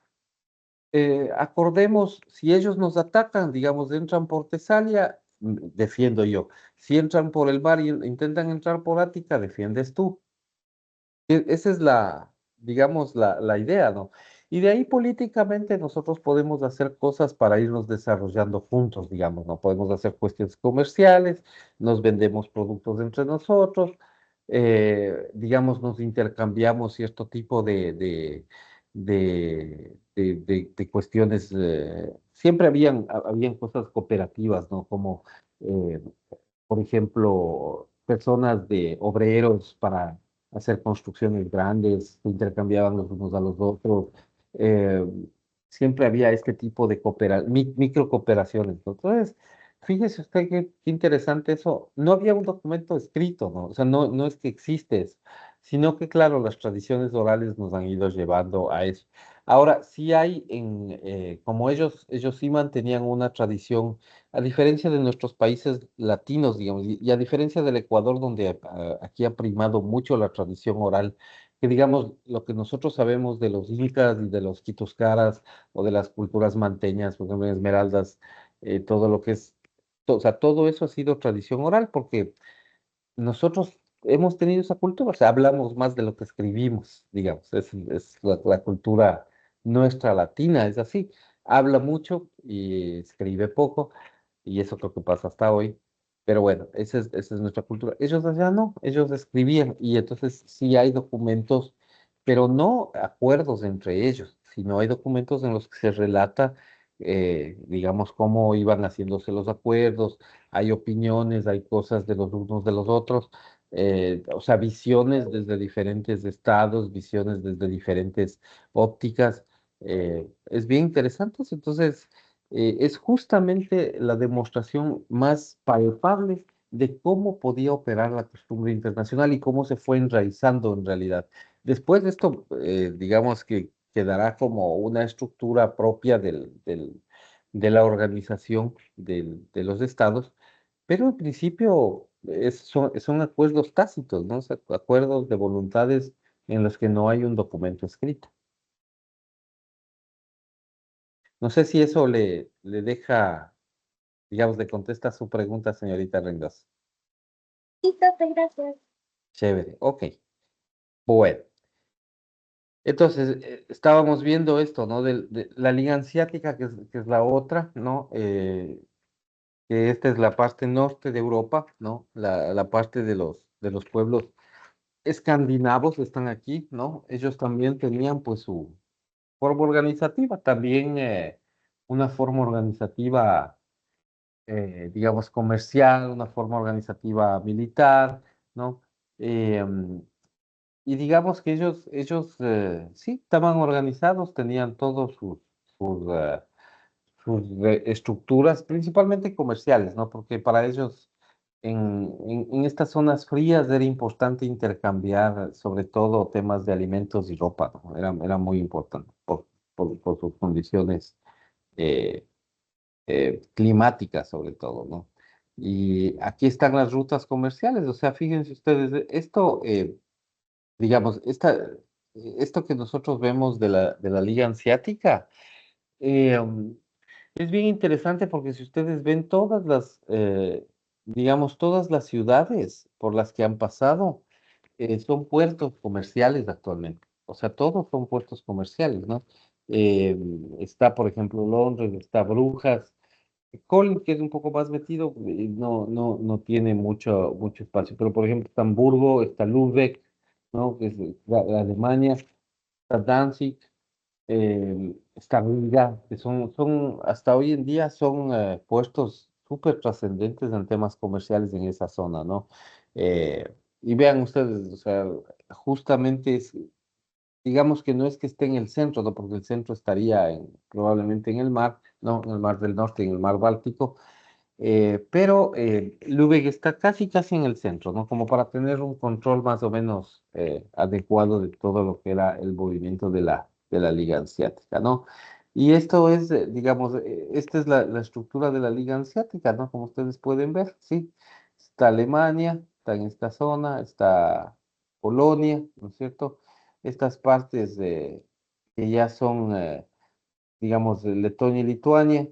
acordemos, si ellos nos atacan, digamos, entran por Tesalia, defiendo yo, si entran por el mar y intentan entrar por Ática, defiendes tú. Esa es digamos, la idea, ¿no? Y de ahí políticamente nosotros podemos hacer cosas para irnos desarrollando juntos, digamos, ¿no? Podemos hacer cuestiones comerciales, nos vendemos productos entre nosotros, digamos, nos intercambiamos cierto tipo de cuestiones. Siempre habían cosas cooperativas, ¿no? Como, eh, por ejemplo, personas de obreros para hacer construcciones grandes, se intercambiaban los unos a los otros. eh, Siempre había este tipo de micro cooperaciones, ¿no? Entonces, fíjese usted qué interesante eso. No había un documento escrito, ¿no? O sea, no es que existe eso, sino que, claro, las tradiciones orales nos han ido llevando a eso. Ahora, sí hay, como ellos sí mantenían una tradición, a diferencia de nuestros países latinos, digamos, y a diferencia del Ecuador, donde aquí ha primado mucho la tradición oral, que digamos, lo que nosotros sabemos de los incas y de los quituscaras o de las culturas manteñas, por ejemplo, en Esmeraldas, todo lo que es, o sea, todo eso ha sido tradición oral, porque nosotros hemos tenido esa cultura, o sea, hablamos más de lo que escribimos, digamos, es la cultura nuestra latina, es así, habla mucho y escribe poco, y eso creo que pasa hasta hoy, pero bueno, esa es nuestra cultura. Ellos allá no, ellos escribían, y entonces sí hay documentos, pero no acuerdos entre ellos, sino hay documentos en los que se relata, digamos, cómo iban haciéndose los acuerdos, hay opiniones, hay cosas de los unos de los otros, o sea, visiones desde diferentes estados, visiones desde diferentes ópticas. Es bien interesante eso. Entonces, es justamente la demostración más palpable de cómo podía operar la costumbre internacional y cómo se fue enraizando en realidad. Después de esto, digamos que quedará como una estructura propia de la organización de los estados, pero en principio son acuerdos tácitos, ¿no? O sea, acuerdos de voluntades en los que no hay un documento escrito. No sé si eso le deja, digamos, le contesta su pregunta, señorita Reynoso. Sí, profe, gracias. Chévere, ok. Bueno, entonces estábamos viendo esto, ¿no? De la Liga Hanseática, que es la otra, ¿no? Que esta es la parte norte de Europa, ¿no? La parte de los pueblos escandinavos están aquí, ¿no? Ellos también tenían pues su forma organizativa, también una forma organizativa, digamos, comercial, una forma organizativa militar, ¿no? Y digamos que ellos sí, estaban organizados, tenían todos sus estructuras, principalmente comerciales, ¿no? Porque para ellos en estas zonas frías era importante intercambiar sobre todo temas de alimentos y ropa, ¿no? Era muy importante por sus condiciones eh, climáticas sobre todo, ¿no? Y aquí están las rutas comerciales, o sea, fíjense ustedes, esto, digamos, esto que nosotros vemos de la Liga Hanseática, um, es bien interesante porque si ustedes ven digamos, todas las ciudades por las que han pasado, son puertos comerciales actualmente. O sea, todos son puertos comerciales, ¿no? Eh, Está, por ejemplo, Londres, está Brujas. Colin, que es un poco más metido, no tiene mucho espacio. Pero, por ejemplo, está Hamburgo, está Lübeck, ¿no? Que es la Alemania, está Danzig, esta Riga, que hasta hoy en día son puestos súper trascendentes en temas comerciales en esa zona, ¿no? Y vean ustedes, o sea, justamente digamos que no es que esté en el centro, ¿no? Porque el centro estaría probablemente en el mar, ¿no? En el mar del Norte, en el mar Báltico, pero Lübeck está casi en el centro, ¿no? Como para tener un control más o menos adecuado de todo lo que era el movimiento de la Liga Hanseática, ¿no? Y esto es, digamos, esta es la estructura de la Liga Hanseática, ¿no? Como ustedes pueden ver, ¿sí? Está Alemania, está en esta zona, está Polonia, ¿no es cierto? Estas partes que ya son, digamos, Letonia y Lituania,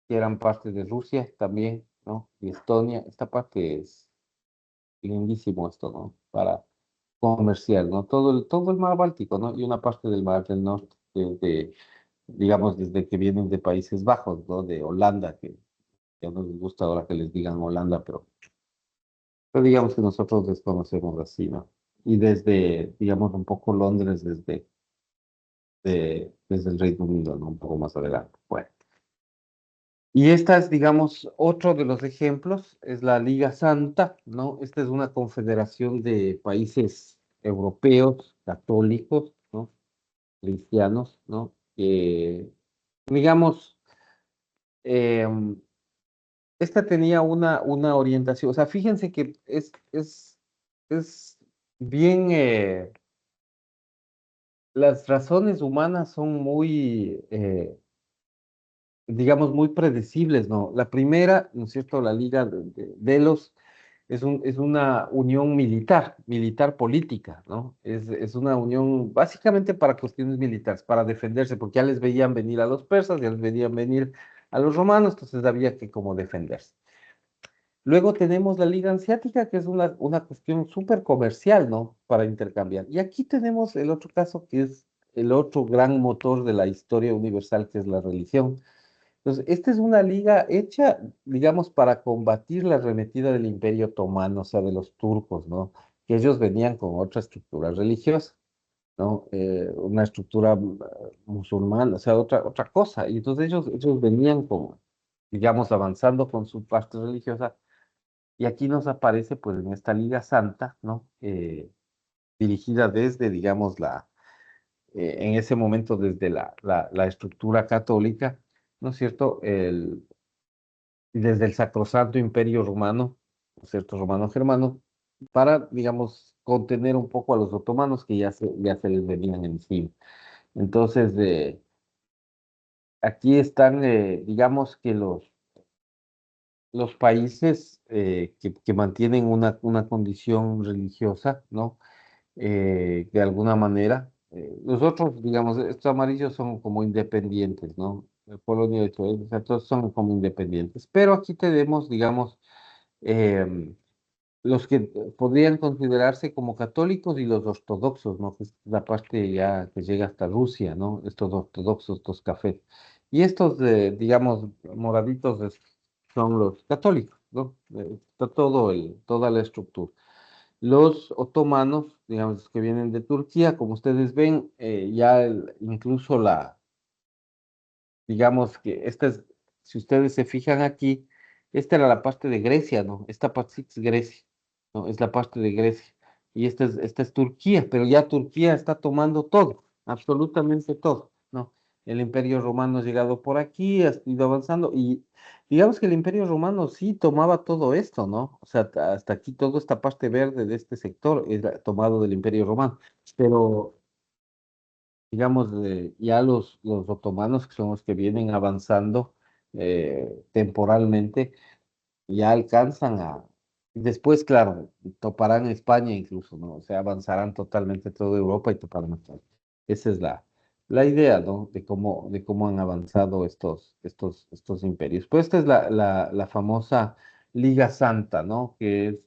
que eran parte de Rusia también, ¿no? Y Estonia, esta parte es lindísimo esto, ¿no? Para comercial, ¿no? Todo el mar Báltico, ¿no? Y una parte del mar del norte, digamos, desde que vienen de Países Bajos, ¿no? De Holanda, que ya no les gusta ahora que les digan Holanda, pero digamos que nosotros les conocemos así, ¿no? Y desde, digamos, un poco Londres, desde el Reino Unido, ¿no? Un poco más adelante. Bueno. Y esta es, digamos, otro de los ejemplos, es la Liga Santa, ¿no? Esta es una confederación de países europeos, católicos, ¿no? Cristianos, ¿no? Digamos, em, esta tenía una orientación, o sea, fíjense que es bien, las razones humanas son muy, digamos, muy predecibles, ¿no? La primera, ¿no es cierto? La Liga de Delos es una unión militar política, ¿no? Es una unión básicamente para cuestiones militares, para defenderse, porque ya les veían venir a los persas, ya les veían venir a los romanos, entonces había que como defenderse. Luego tenemos la Liga Hanseática, que es una cuestión súper comercial, ¿no? Para intercambiar. Y aquí tenemos el otro caso, que es el otro gran motor de la historia universal, que es la religión. Entonces, esta es una liga hecha, digamos, para combatir la arremetida del Imperio Otomano, o sea, de los turcos, ¿no? Que ellos venían con otra estructura religiosa, ¿no? Una estructura musulmana, o sea, otra cosa. Y entonces ellos venían con, digamos, avanzando con su parte religiosa. Y aquí nos aparece, pues, en esta Liga Santa, ¿no? Dirigida desde, digamos, en ese momento desde la estructura católica, ¿no es cierto? Y desde el Sacrosanto Imperio Romano, ¿no es cierto? Romano-germano, para, digamos, contener un poco a los otomanos que ya se les venían encima. Entonces, aquí están, digamos que los países que mantienen una condición religiosa, ¿no? De alguna manera. Los otros, digamos, estos amarillos son como independientes, ¿no? Polonia y todo, o sea, todos son como independientes. Pero aquí tenemos, digamos, em, los que podrían considerarse como católicos y los ortodoxos, ¿no? Que es la parte ya que llega hasta Rusia, ¿no? Estos ortodoxos, estos cafés. Y estos, digamos, moraditos son los católicos, ¿no? Está toda la estructura. Los otomanos, digamos, que vienen de Turquía, como ustedes ven, ya incluso digamos que esta es, si ustedes se fijan aquí, esta era la parte de Grecia, ¿no? Esta parte sí es Grecia, ¿no? Es la parte de Grecia. Y esta es Turquía, pero ya Turquía está tomando todo, absolutamente todo, ¿no? El Imperio Romano ha llegado por aquí, ha ido avanzando, y digamos que el Imperio Romano sí tomaba todo esto, ¿no? O sea, hasta aquí toda esta parte verde de este sector era tomado del Imperio Romano, pero digamos, ya los otomanos, que son los que vienen avanzando temporalmente, ya alcanzan después, claro, toparán España incluso, ¿no? O sea, avanzarán totalmente toda Europa y toparán España. Esa es la idea, ¿no? De cómo han avanzado estos imperios. Pues esta es la famosa Liga Santa, ¿no? Que es,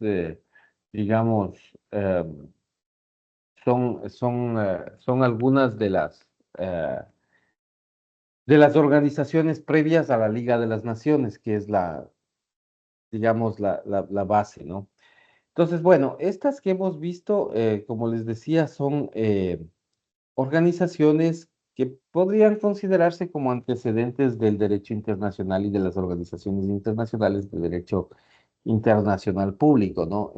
digamos, son algunas de las organizaciones previas a la Liga de las Naciones, que es digamos, la base, ¿no? Entonces, bueno, estas que hemos visto, como les decía, son organizaciones que podrían considerarse como antecedentes del derecho internacional y de las organizaciones internacionales de derecho internacional público, ¿no?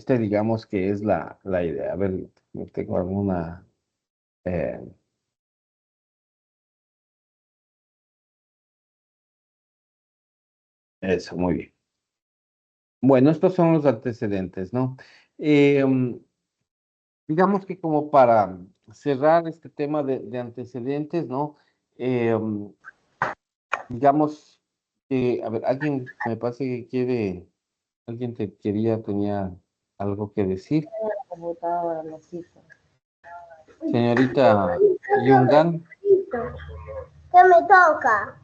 Digamos que es la idea. A ver, tengo alguna... eh, eso, muy bien. Bueno, estos son los antecedentes, ¿no? Digamos que como para cerrar este tema de antecedentes, ¿no? Digamos que, a ver, alguien me parece que alguien tenía algo que decir. Computadora, loquito. Señorita Yungan, ¿Qué me toca?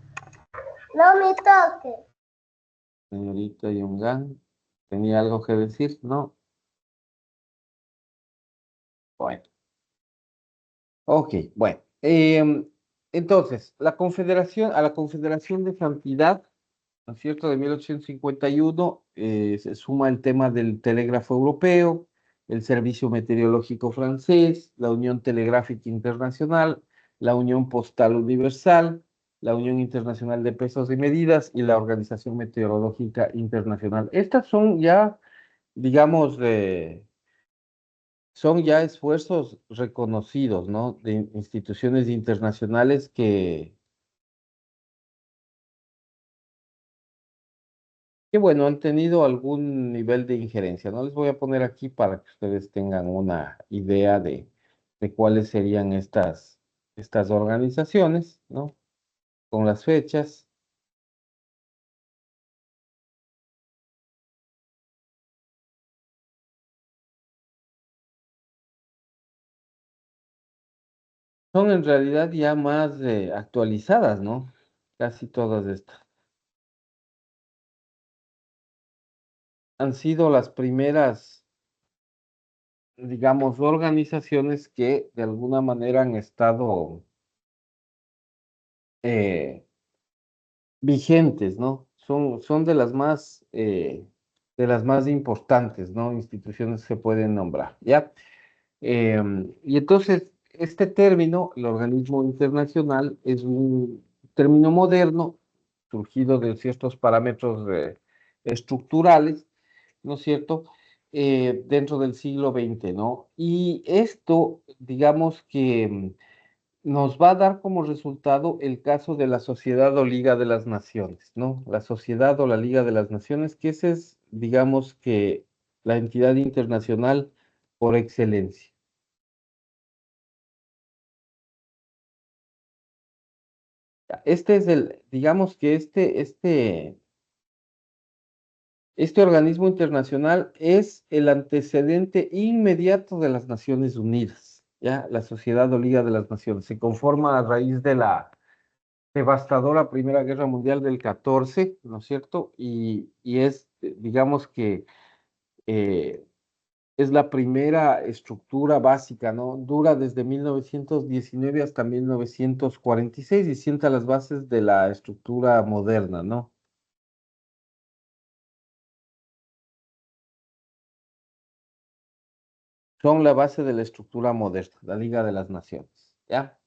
No me toque. señorita Yungan, ¿tenía algo que decir? No. Bueno, ok, bueno. Entonces, a la Confederación de Santidad, ¿no es cierto?, de 1851, se suma el tema del telégrafo europeo, el Servicio Meteorológico francés, la Unión Telegráfica Internacional, la Unión Postal Universal, la Unión Internacional de Pesos y Medidas y la Organización Meteorológica Internacional. Estas son ya, digamos, son ya esfuerzos reconocidos, ¿no? De instituciones internacionales que bueno, han tenido algún nivel de injerencia. No les voy a poner aquí para que ustedes tengan una idea de cuáles serían estas organizaciones, ¿no? Con las fechas. Son en realidad ya más actualizadas, ¿no? casi todas estas. Han sido las primeras, digamos, organizaciones que de alguna manera han estado vigentes, ¿no? Son de las más importantes, ¿no? Instituciones se pueden nombrar, ¿ya? Y entonces, este término, el organismo internacional, es un término moderno, surgido de ciertos parámetros estructurales, ¿no es cierto? Dentro del siglo XX, ¿no? Y esto, digamos que nos va a dar como resultado el caso de la Sociedad o Liga de las Naciones, ¿no? La Sociedad o la Liga de las Naciones, que esa es, digamos que, la entidad internacional por excelencia. Este es digamos que este organismo internacional es el antecedente inmediato de las Naciones Unidas, ¿ya? La Sociedad o Liga de las Naciones se conforma a raíz de la devastadora Primera Guerra Mundial del 14, ¿no es cierto? Y es, digamos que, eh, es la primera estructura básica, ¿no? Dura desde 1919 hasta 1946 y sienta las bases de la estructura moderna, ¿no? Son la base de la estructura moderna, la Liga de las Naciones, ¿ya?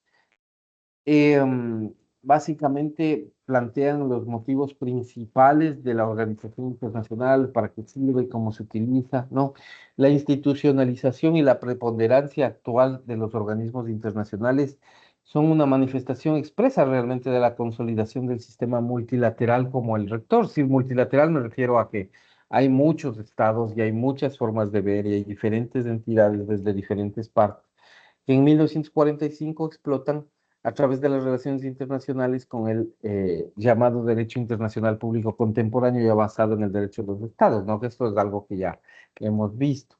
Básicamente plantean los motivos principales de la organización internacional, para qué sirve y cómo se utiliza, ¿no? La institucionalización y la preponderancia actual de los organismos internacionales son una manifestación expresa realmente de la consolidación del sistema multilateral como el rector. Si multilateral me refiero a que hay muchos estados y hay muchas formas de ver y hay diferentes entidades desde diferentes partes que en 1945 explotan a través de las relaciones internacionales con el llamado derecho internacional público contemporáneo ya basado en el derecho de los estados, ¿no? Que esto es algo que ya hemos visto.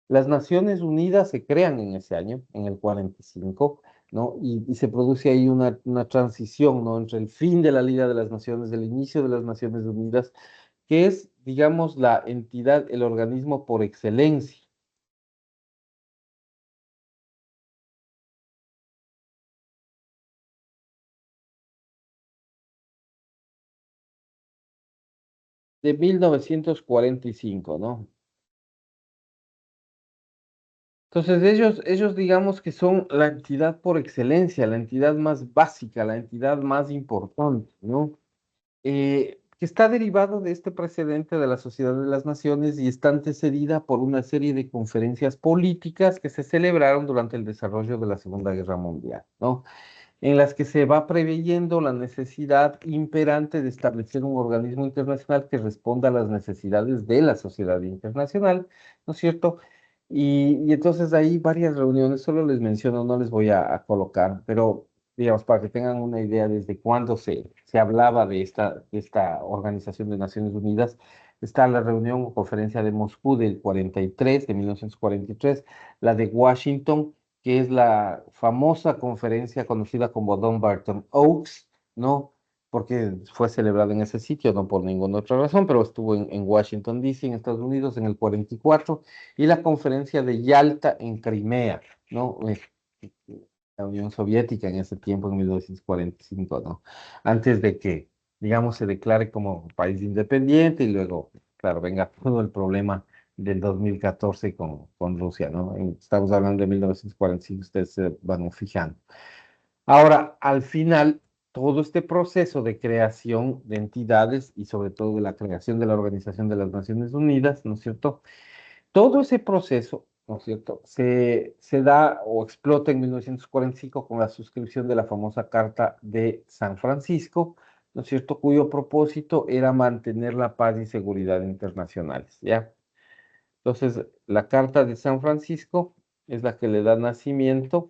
Las Naciones Unidas se crean en ese año, en el 45, ¿no? Y se produce ahí una transición, ¿no? Entre el fin de la Liga de las Naciones, el inicio de las Naciones Unidas, que es, digamos, la entidad, el organismo por excelencia. De 1945, ¿no? Entonces ellos digamos que son la entidad por excelencia, la entidad más básica, la entidad más importante, ¿no? Que está derivado de este precedente de la Sociedad de las Naciones y está antecedida por una serie de conferencias políticas que se celebraron durante el desarrollo de la Segunda Guerra Mundial, ¿no? En las que se va preveyendo la necesidad imperante de establecer un organismo internacional que responda a las necesidades de la sociedad internacional, ¿no es cierto? Y entonces hay varias reuniones, solo les menciono, no les voy a colocar, pero digamos, para que tengan una idea desde cuándo se hablaba de esta Organización de Naciones Unidas, está la reunión o conferencia de Moscú del 43, de 1943, la de Washington, que es la famosa conferencia conocida como Dumbarton Oaks, ¿no? Porque fue celebrada en ese sitio, no por ninguna otra razón, pero estuvo en Washington, D.C., en Estados Unidos, en el 44, y la conferencia de Yalta en Crimea, ¿no? La Unión Soviética en ese tiempo, en 1945, ¿no? Antes de que, digamos, se declare como país independiente y luego, claro, venga todo el problema del 2014 con Rusia, ¿no? Estamos hablando de 1945, ustedes se van fijando. Ahora, al final, todo este proceso de creación de entidades y sobre todo de la creación de la Organización de las Naciones Unidas, ¿no es cierto? Todo ese proceso, ¿no es cierto?, se da o explota en 1945 con la suscripción de la famosa Carta de San Francisco, ¿no es cierto?, cuyo propósito era mantener la paz y seguridad internacionales, ¿ya? Entonces, la Carta de San Francisco es la que le da nacimiento.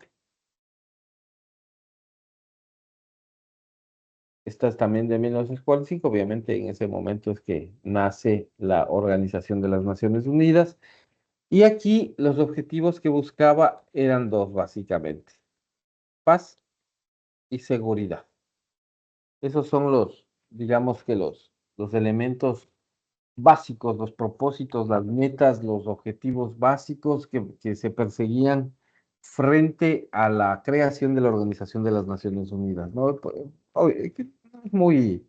Esta es también de 1945, obviamente en ese momento es que nace la Organización de las Naciones Unidas. Y aquí los objetivos que buscaba eran dos, básicamente: paz y seguridad. Esos son digamos que los elementos básicos, los propósitos, las metas, los objetivos básicos que se perseguían frente a la creación de la Organización de las Naciones Unidas, ¿no? Que es muy,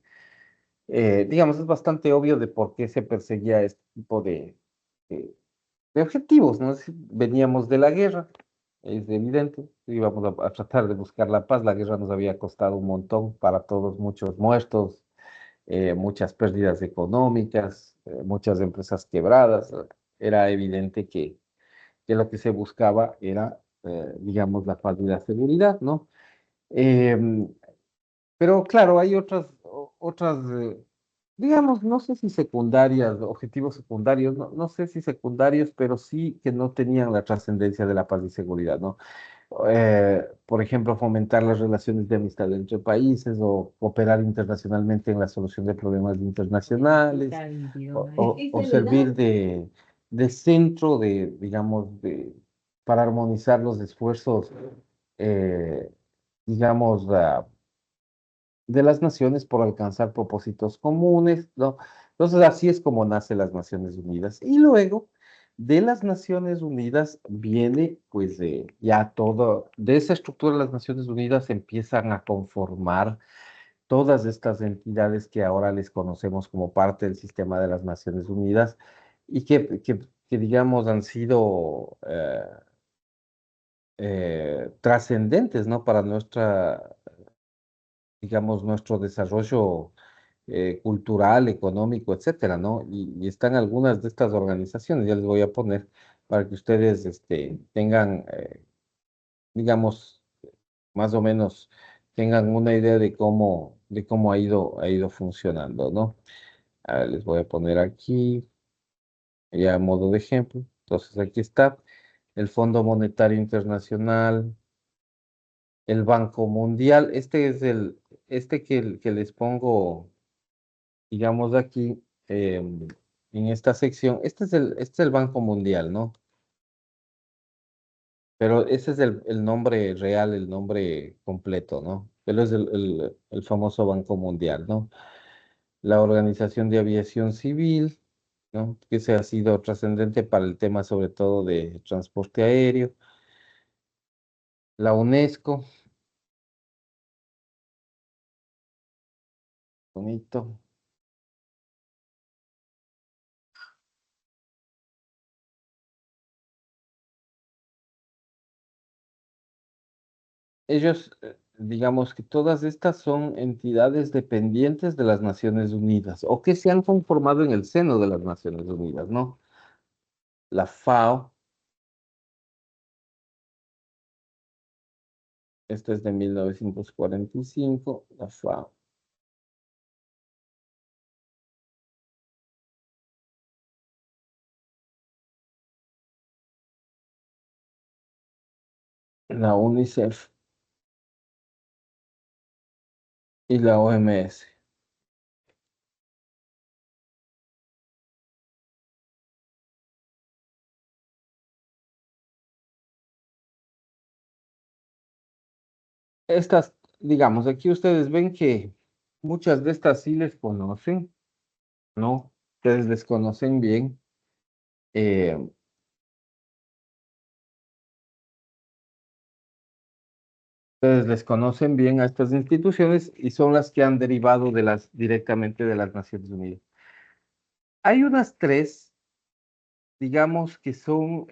digamos, es bastante obvio de por qué se perseguía este tipo de- de objetivos, ¿no? Veníamos de la guerra, es evidente, íbamos a tratar de buscar la paz, la guerra nos había costado un montón para todos, muchos muertos, muchas pérdidas económicas, muchas empresas quebradas. Era evidente que lo que se buscaba era, digamos, la paz y la seguridad, ¿no? Em, pero claro, hay otras, digamos, no sé si secundarias, objetivos secundarios, no sé si secundarios, pero sí que no tenían la trascendencia de la paz y seguridad, ¿no? Por ejemplo, fomentar las relaciones de amistad entre países o cooperar internacionalmente en la solución de problemas internacionales o servir de centro digamos, para armonizar los esfuerzos, eh, digamos, de las naciones por alcanzar propósitos comunes, ¿no? Entonces, así es como nacen las Naciones Unidas. Y luego, de las Naciones Unidas viene, pues, ya todo, de esa estructura de las Naciones Unidas empiezan a conformar todas estas entidades que ahora les conocemos como parte del sistema de las Naciones Unidas y que digamos, han sido trascendentes, ¿no? Para digamos, nuestro desarrollo cultural, económico, etcétera, ¿no? Y están algunas de estas organizaciones, ya les voy a poner para que ustedes tengan, digamos, más o menos tengan una idea de cómo ha ido funcionando, ¿no? A ver, les voy a poner aquí, ya a modo de ejemplo. Entonces, aquí está el Fondo Monetario Internacional, el Banco Mundial. Este es que les pongo, digamos, aquí en esta sección. Este es el Banco Mundial, ¿no? Pero ese es el nombre real, el nombre completo, ¿no? Pero es el famoso Banco Mundial, ¿no? La Organización de Aviación Civil, ¿no? Que se ha sido trascendente para el tema sobre todo de transporte aéreo. La UNESCO, bonito. Ellos, digamos que todas estas son entidades dependientes de las Naciones Unidas o que se han conformado en el seno de las Naciones Unidas, ¿no? La FAO, esta es de 1945, la FAO. La UNICEF y la OMS. Estas, digamos, aquí ustedes ven que muchas de estas sí les conocen, ¿no? Ustedes les conocen bien. eh, Ustedes les conocen bien a estas instituciones y son las que han derivado directamente de las Naciones Unidas. Hay unas tres, digamos, que son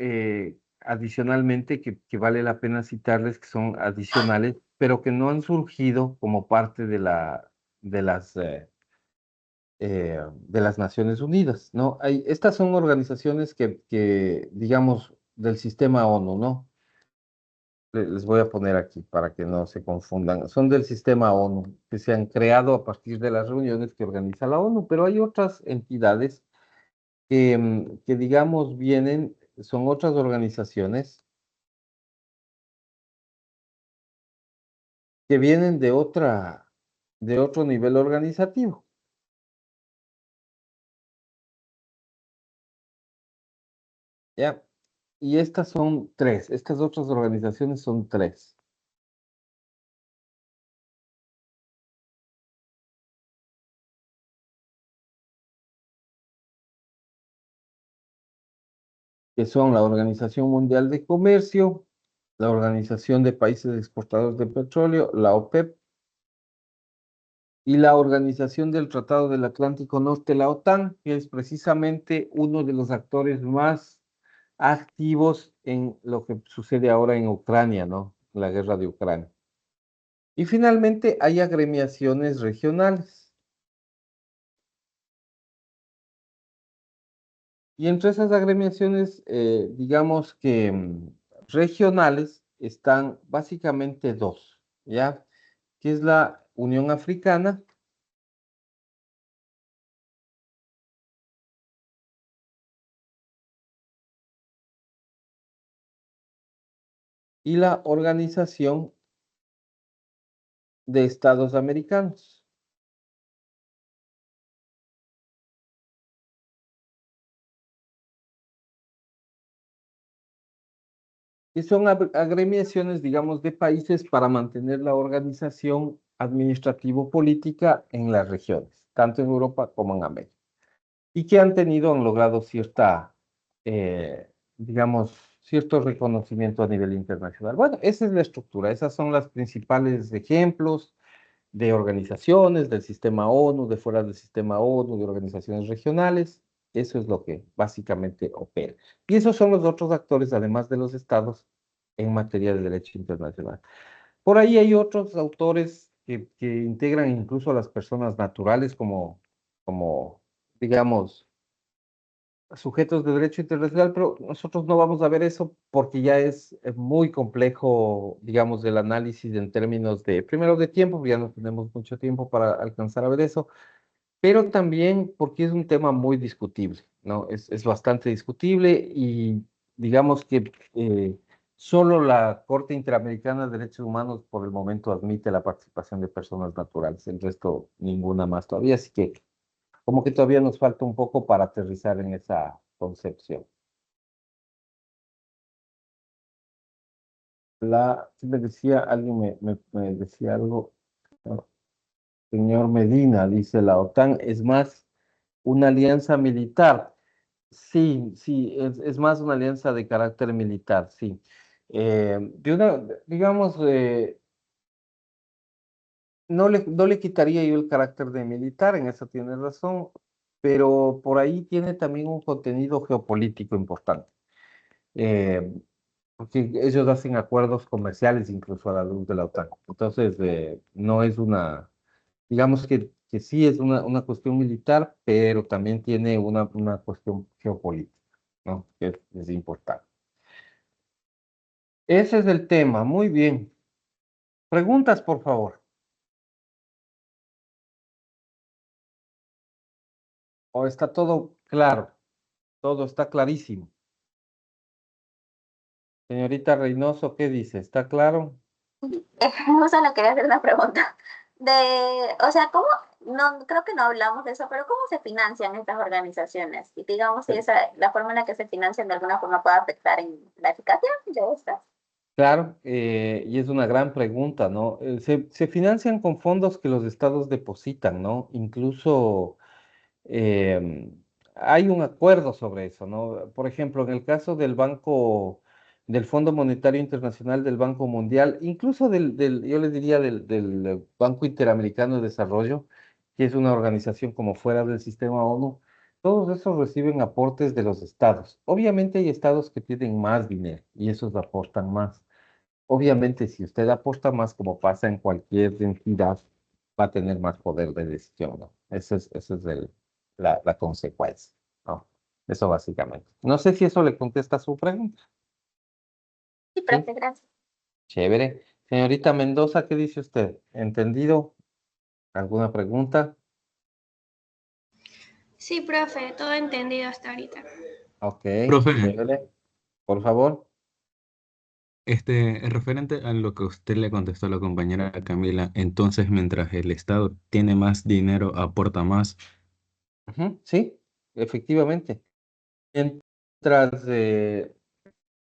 adicionalmente, que vale la pena citarles, que son adicionales, pero que no han surgido como parte de de las Naciones Unidas, ¿no? Estas son organizaciones digamos, del sistema ONU, ¿no? Les voy a poner aquí para que no se confundan. Son del sistema ONU, que se han creado a partir de las reuniones que organiza la ONU, pero hay otras entidades que digamos, son otras organizaciones que vienen de otro nivel organizativo, ¿ya? Y estas son tres, estas otras organizaciones son tres. que son la Organización Mundial de Comercio, la Organización de Países Exportadores de Petróleo, la OPEP, y la Organización del Tratado del Atlántico Norte, la OTAN, que es precisamente uno de los actores más activos en lo que sucede ahora en Ucrania, ¿no? La guerra de Ucrania. Y finalmente hay agremiaciones regionales. Y entre esas agremiaciones, digamos que regionales, están básicamente dos, ¿ya? Que es la Unión Africana y la Organización de Estados Americanos. Y son agremiaciones, digamos, de países para mantener la organización administrativo-política en las regiones, tanto en Europa como en América. Y que han logrado cierta, digamos, cierto reconocimiento a nivel internacional. Bueno, esa es la estructura, esas son las principales ejemplos de organizaciones, del sistema ONU, de fuera del sistema ONU, de organizaciones regionales. Eso es lo que básicamente opera. Y esos son los otros actores, además de los estados, en materia de derecho internacional. Por ahí hay otros autores que integran incluso a las personas naturales como digamos, sujetos de derecho internacional, pero nosotros no vamos a ver eso porque ya es muy complejo, digamos, el análisis en términos de, primero de tiempo, porque ya no tenemos mucho tiempo para alcanzar a ver eso, pero también porque es un tema muy discutible, ¿no? Es bastante discutible y digamos que solo la Corte Interamericana de Derechos Humanos por el momento admite la participación de personas naturales, el resto ninguna más todavía, así que como que todavía nos falta un poco para aterrizar en esa concepción. Me decía, alguien me decía algo, ¿no? Señor Medina, dice, la OTAN es más una alianza militar. Sí, sí, es más una alianza de carácter militar, sí. Digamos, no le quitaría yo el carácter de militar, en eso tiene razón, pero por ahí tiene también un contenido geopolítico importante. Eh, Porque ellos hacen acuerdos comerciales incluso a la luz de la OTAN. Entonces, no es digamos que sí es una cuestión militar, pero también tiene una cuestión geopolítica, ¿no? Que es importante. Ese es el tema, muy bien. Preguntas, por favor. ¿O está todo claro? Todo está clarísimo. Señorita Reynoso, ¿qué dice? ¿Está claro? Justo le quería hacer una pregunta. O sea, ¿cómo? No, creo que no hablamos de eso, pero ¿cómo se financian estas organizaciones? Y digamos, si la forma en la que se financian de alguna forma puede afectar en la eficacia de estas. Claro, y es una gran pregunta, ¿no? Se financian con fondos que los estados depositan, ¿no? Incluso hay un acuerdo sobre eso, ¿no? Por ejemplo, en el caso del Fondo Monetario Internacional, del Banco Mundial, incluso yo les diría del Banco Interamericano de Desarrollo, que es una organización como fuera del sistema ONU, todos esos reciben aportes de los estados. Obviamente hay estados que tienen más dinero y esos aportan más. Obviamente, si usted aporta más, como pasa en cualquier entidad, va a tener más poder de decisión, ¿no? Esa es la consecuencia, ¿no? Eso básicamente. No sé si eso le contesta a su pregunta. Sí, ¿Sí? profe, gracias. Chévere. Señorita Mendoza, ¿qué dice usted? ¿Entendido? ¿Alguna pregunta? Sí, profe, todo entendido hasta ahorita. Ok, Profe, chévere. Por favor. referente a lo que usted le contestó a la compañera Camila, entonces mientras el Estado tiene más dinero, aporta más. Ujú, sí, efectivamente. Mientras,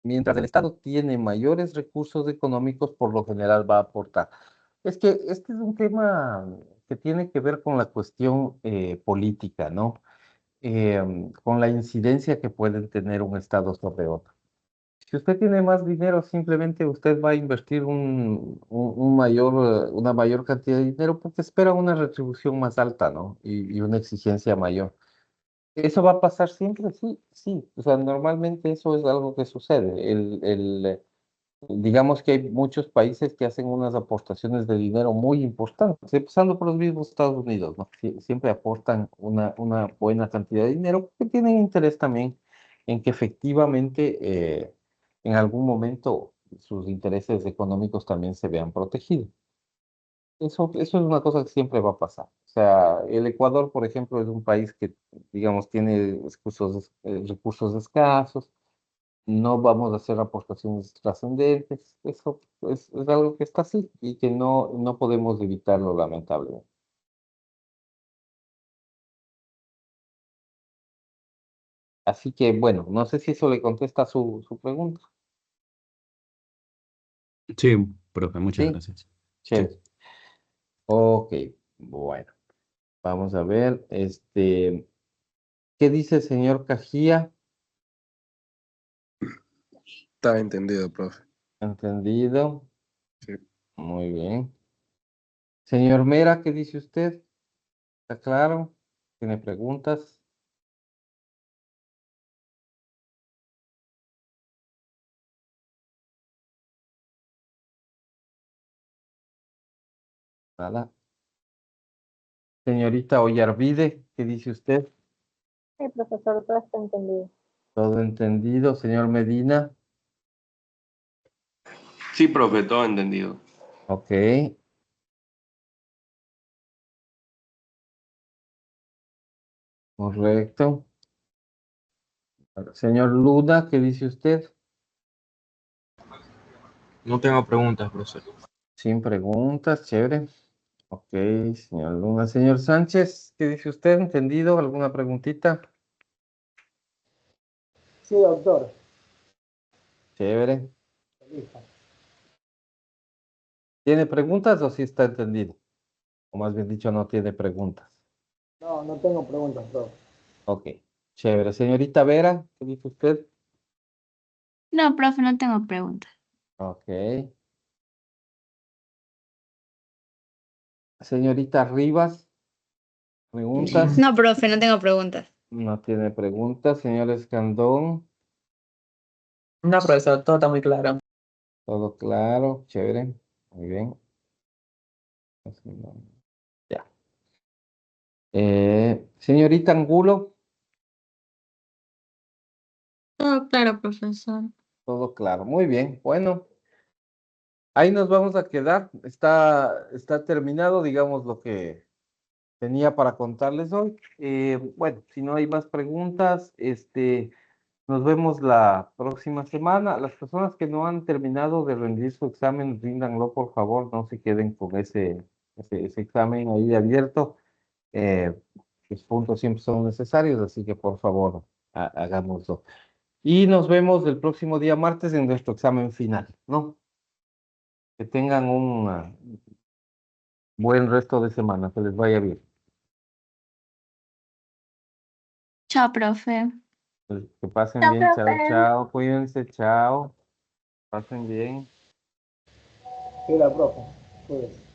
mientras el Estado tiene mayores recursos económicos, por lo general va a aportar. Es que este es un tema que tiene que ver con la cuestión política, ¿no? con la incidencia que pueden tener un estado sobre otro. Si usted tiene más dinero, simplemente usted va a invertir una mayor cantidad de dinero porque espera una retribución más alta, ¿no? Y una exigencia mayor. ¿Eso va a pasar siempre? Sí, sí. O sea, normalmente eso es algo que sucede. Digamos que hay muchos países que hacen unas aportaciones de dinero muy importantes, empezando por los mismos Estados Unidos, ¿no? Siempre aportan una buena cantidad de dinero porque tienen interés también en que efectivamente en algún momento sus intereses económicos también se vean protegidos. Eso es una cosa que siempre va a pasar. O sea, el Ecuador, por ejemplo, es un país que, digamos, tiene recursos escasos, no vamos a hacer aportaciones trascendentes. Eso es algo que está así y que no podemos evitarlo, lamentablemente. Así que, bueno, no sé si eso le contesta su pregunta. Sí, profe, muchas Sí, gracias. Sí. chévere. Ok, bueno, vamos a ver, ¿qué dice el señor Cajía? Está entendido, profe. ¿Entendido? Sí. Muy bien. Señor Mera, ¿qué dice usted? ¿Está claro? ¿Tiene preguntas? Nada. Señorita Ollarvide, ¿qué dice usted? Sí, profesor, todo está entendido. Todo entendido. Señor Medina, Sí, profe, todo entendido. ok. Correcto. Señor Luna, ¿qué dice usted? No tengo preguntas, profesor. Sin preguntas, chévere. Ok, señor Luna. Señor Sánchez, ¿qué dice usted? ¿Entendido? ¿Alguna preguntita? Sí, doctor. Chévere. Listo. ¿Tiene preguntas o sí está entendido? O más bien dicho, no tiene preguntas. No, no tengo preguntas, profe. Ok, chévere. Señorita Vera, ¿qué dice usted? No, profe, no tengo preguntas. Ok. Señorita Rivas, ¿preguntas? No, profe, no tengo preguntas. No tiene preguntas. Señor Escandón, No, profesor, todo está muy claro. todo claro, chévere. Muy bien. Ya. Señorita Angulo, Todo claro, profesor. todo claro. Muy bien. Bueno, ahí nos vamos a quedar. Está terminado, digamos, lo que tenía para contarles hoy. Bueno, si no hay más preguntas, nos vemos la próxima semana. Las personas que no han terminado de rendir su examen, ríndanlo, por favor, no se queden con ese examen ahí abierto. Eh, los puntos siempre son necesarios, así que por favor, hagámoslo. Y nos vemos el próximo día martes en nuestro examen final, ¿no? Que tengan un buen resto de semana, que les vaya bien. Chao, profe. Que pasen Chao, bien, chao, profe. chao, cuídense, chao, pasen bien. Sí, la profe. Cuídese.